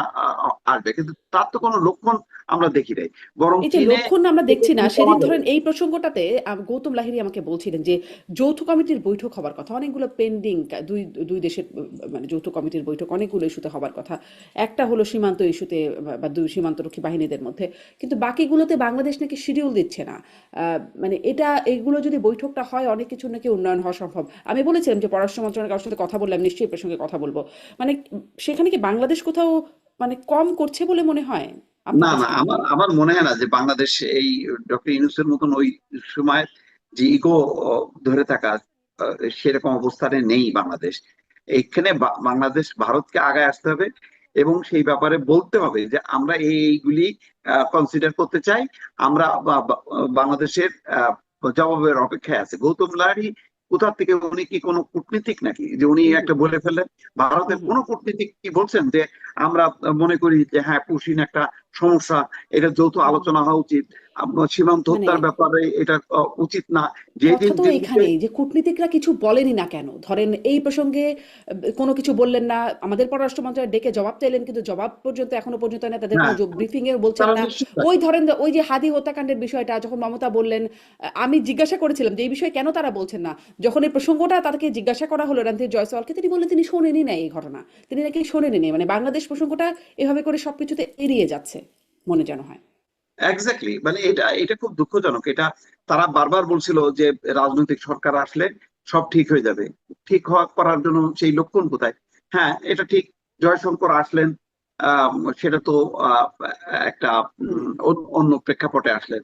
আসবে, কিন্তু তার তো কোনো লক্ষণ আমরা দেখি নাই। বরং এই যে চীনে লক্ষণ আমরা দেখছি না, কমা সেদিন গেল। ধরেন এই প্রসঙ্গটাতে গৌতম লাহিড়ী আমাকে বলছিলেন যে যৌথ কমিটির বৈঠক হবার কথা, অনেকগুলো পেন্ডিং, দুই দুই দেশের মানে যৌথ কমিটির বৈঠক অনেকগুলো ইস্যুতে হবার কথা। একটা হলো সীমান্ত ইস্যুতে বা দুই সীমান্তরক্ষী বাহিনীদের মধ্যে, কিন্তু বাকিগুলোতে বাংলাদেশ নাকি শিডিউল দিচ্ছে না। মানে এটা, এগুলো যদি বৈঠকটা হয় অনেক কিছু নাকি উন্নয়ন হওয়া সম্ভব। আমি বলেছিলাম যে পররাষ্ট্র মন্ত্রণালয়ের সাথে কথা বললাম, নিশ্চয়ই এই প্রসঙ্গে কথা বলবো। মানে সেখানে কি বাংলাদেশ কোথাও মানে কম করছে বলে মনে হয় আপনার না কাছে না, কি মনে আমার হয়? আমার মনে হয় না যে বাংলাদেশ এই ডক্টর ইউনূসের মতন ওই সময় যে ইগো ধরে থাকা সেরকম অবস্থানে নেই বাংলাদেশ। এখানে বাংলাদেশ ভারতকে আগায় আসতে হবে এবং সেই ব্যাপারে বলতে হবে যে আমরা এইগুলি কনসিডার করতে চাই। আমরা বাংলাদেশের জবাবের অপেক্ষায় আছে। গৌতম লাহিড়ী কোথা থেকে, উনি কি কোনো কূটনীতিক নাকি যে উনি হুম একটা বলে ফেললেন? হুম ভারতের হুম। কোনো কূটনীতিক কি বলছেন যে আমরা মনে করি যে হ্যাঁ পুশিন একটা সমস্যা, এটা যৌথ হুম হুম। আলোচনা হওয়া উচিত, সীমান্ত মানে হত্যার ব্যাপারে এটা উচিত না, কথা যেদিন তো দিল্লিতে। এইখানেই যে কূটনীতিকরা কিছু বলেনি না কেন, ধরেন এই প্রসঙ্গে কোনো কিছু বললেন না, আমাদের পররাষ্ট্র মন্ত্রণালয় ডেকে জবাব চাইলেন কিন্তু জবাব পর্যন্ত এখনো পর্যন্ত না, তাদের কোনো হ্যাঁ, ব্রিফিং এও বলছেন তারা না। নিশ্চিত ওই থাকে। ধরেন ওই যে হাদি হত্যাকাণ্ডের বিষয়টা যখন মমতা বললেন, আমি জিজ্ঞাসা করেছিলাম যে এই বিষয়ে কেন তারা বলছেন না, যখন এই প্রসঙ্গটা তাদেরকে জিজ্ঞাসা করা হলো রণধীর জয়সওয়ালকে, তিনি বললেন তিনি শোনেনি না এই ঘটনা, তিনি নাকি শোনেনি। মানে বাংলাদেশ প্রসঙ্গটা এভাবে করে সবকিছুতে এড়িয়ে যাচ্ছে মনে যেন হয়। এক্স্যাক্টলি, মানে এটা এটা খুব দুঃখজনক। এটা তারা বারবার বলছিল যে রাজনৈতিক সরকার আসলে সব ঠিক হয়ে যাবে। ঠিক হওয়া করার জন্য সেই লক্ষণ কোথায়? হ্যাঁ, এটা ঠিক, জয়শঙ্কর আসলেন, আহ, সেটা তো আহ, একটা অন্য প্রেক্ষাপটে আসলেন।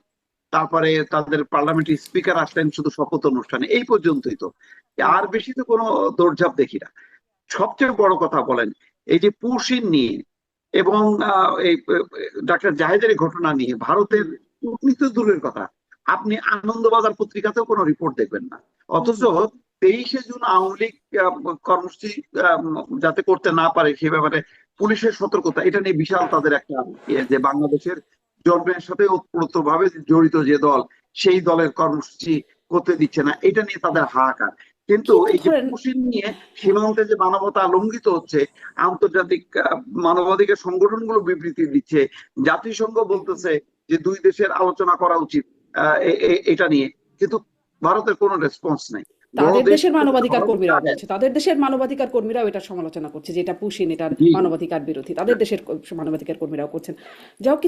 তারপরে তাদের পার্লামেন্টারি স্পিকার আসলেন শুধু শপথ অনুষ্ঠানে, এই পর্যন্তই তো। হুম আর বেশি তো কোনো দৌড়ঝাঁপ দেখি না। সবচেয়ে বড় কথা বলেন, এই যে পুশিন নিয়ে এবং এই ডাক্তার জাহেদের এই ঘটনা নিয়ে ভারতের হুম কূটনীতি তো দূরের কথা, আপনি আনন্দবাজার পত্রিকাতেও কোনো রিপোর্ট দেখবেন না। হুম অথচ হুম। 23শে জুন আওয়ামী লীগ কর্মসূচি যাতে করতে না পারে সে ব্যাপারে পুলিশের সতর্কতা, এটা নিয়ে বিশাল তাদের একটা যে বাংলাদেশের জন্মের সাথে ওতপ্রোতভাবে জড়িত যে দল, সেই দলের কর্মসূচি করতে দিচ্ছে না, এটা নিয়ে তাদের হাহাকার। কিন্তু কিন্তু এই যে ধরেন পুশিন নিয়ে সীমান্তে যে মানবতা লঙ্ঘিত হচ্ছে, আন্তর্জাতিক মানবাধিকার সংগঠনগুলো বিবৃতি দিচ্ছে, জাতিসংঘ বলতেছে যে দুই দেশের আলোচনা করা উচিত এটা নিয়ে, কিন্তু ভারতের কোনো রেসপন্স নাই। বড় তাদের দেশ দেশের হিসেবে তো মানবাধিকার ভারত কর্মীরাও আগে। বলছে, তাদের দেশের মানবাধিকার কর্মীরাও এটার সমালোচনা করছে যে এটা পুশিন, এটার জি। মানবাধিকার বিরোধী, তাদের দেশের মানবাধিকার কর্মীরাও করছেন। যাও কিন্তু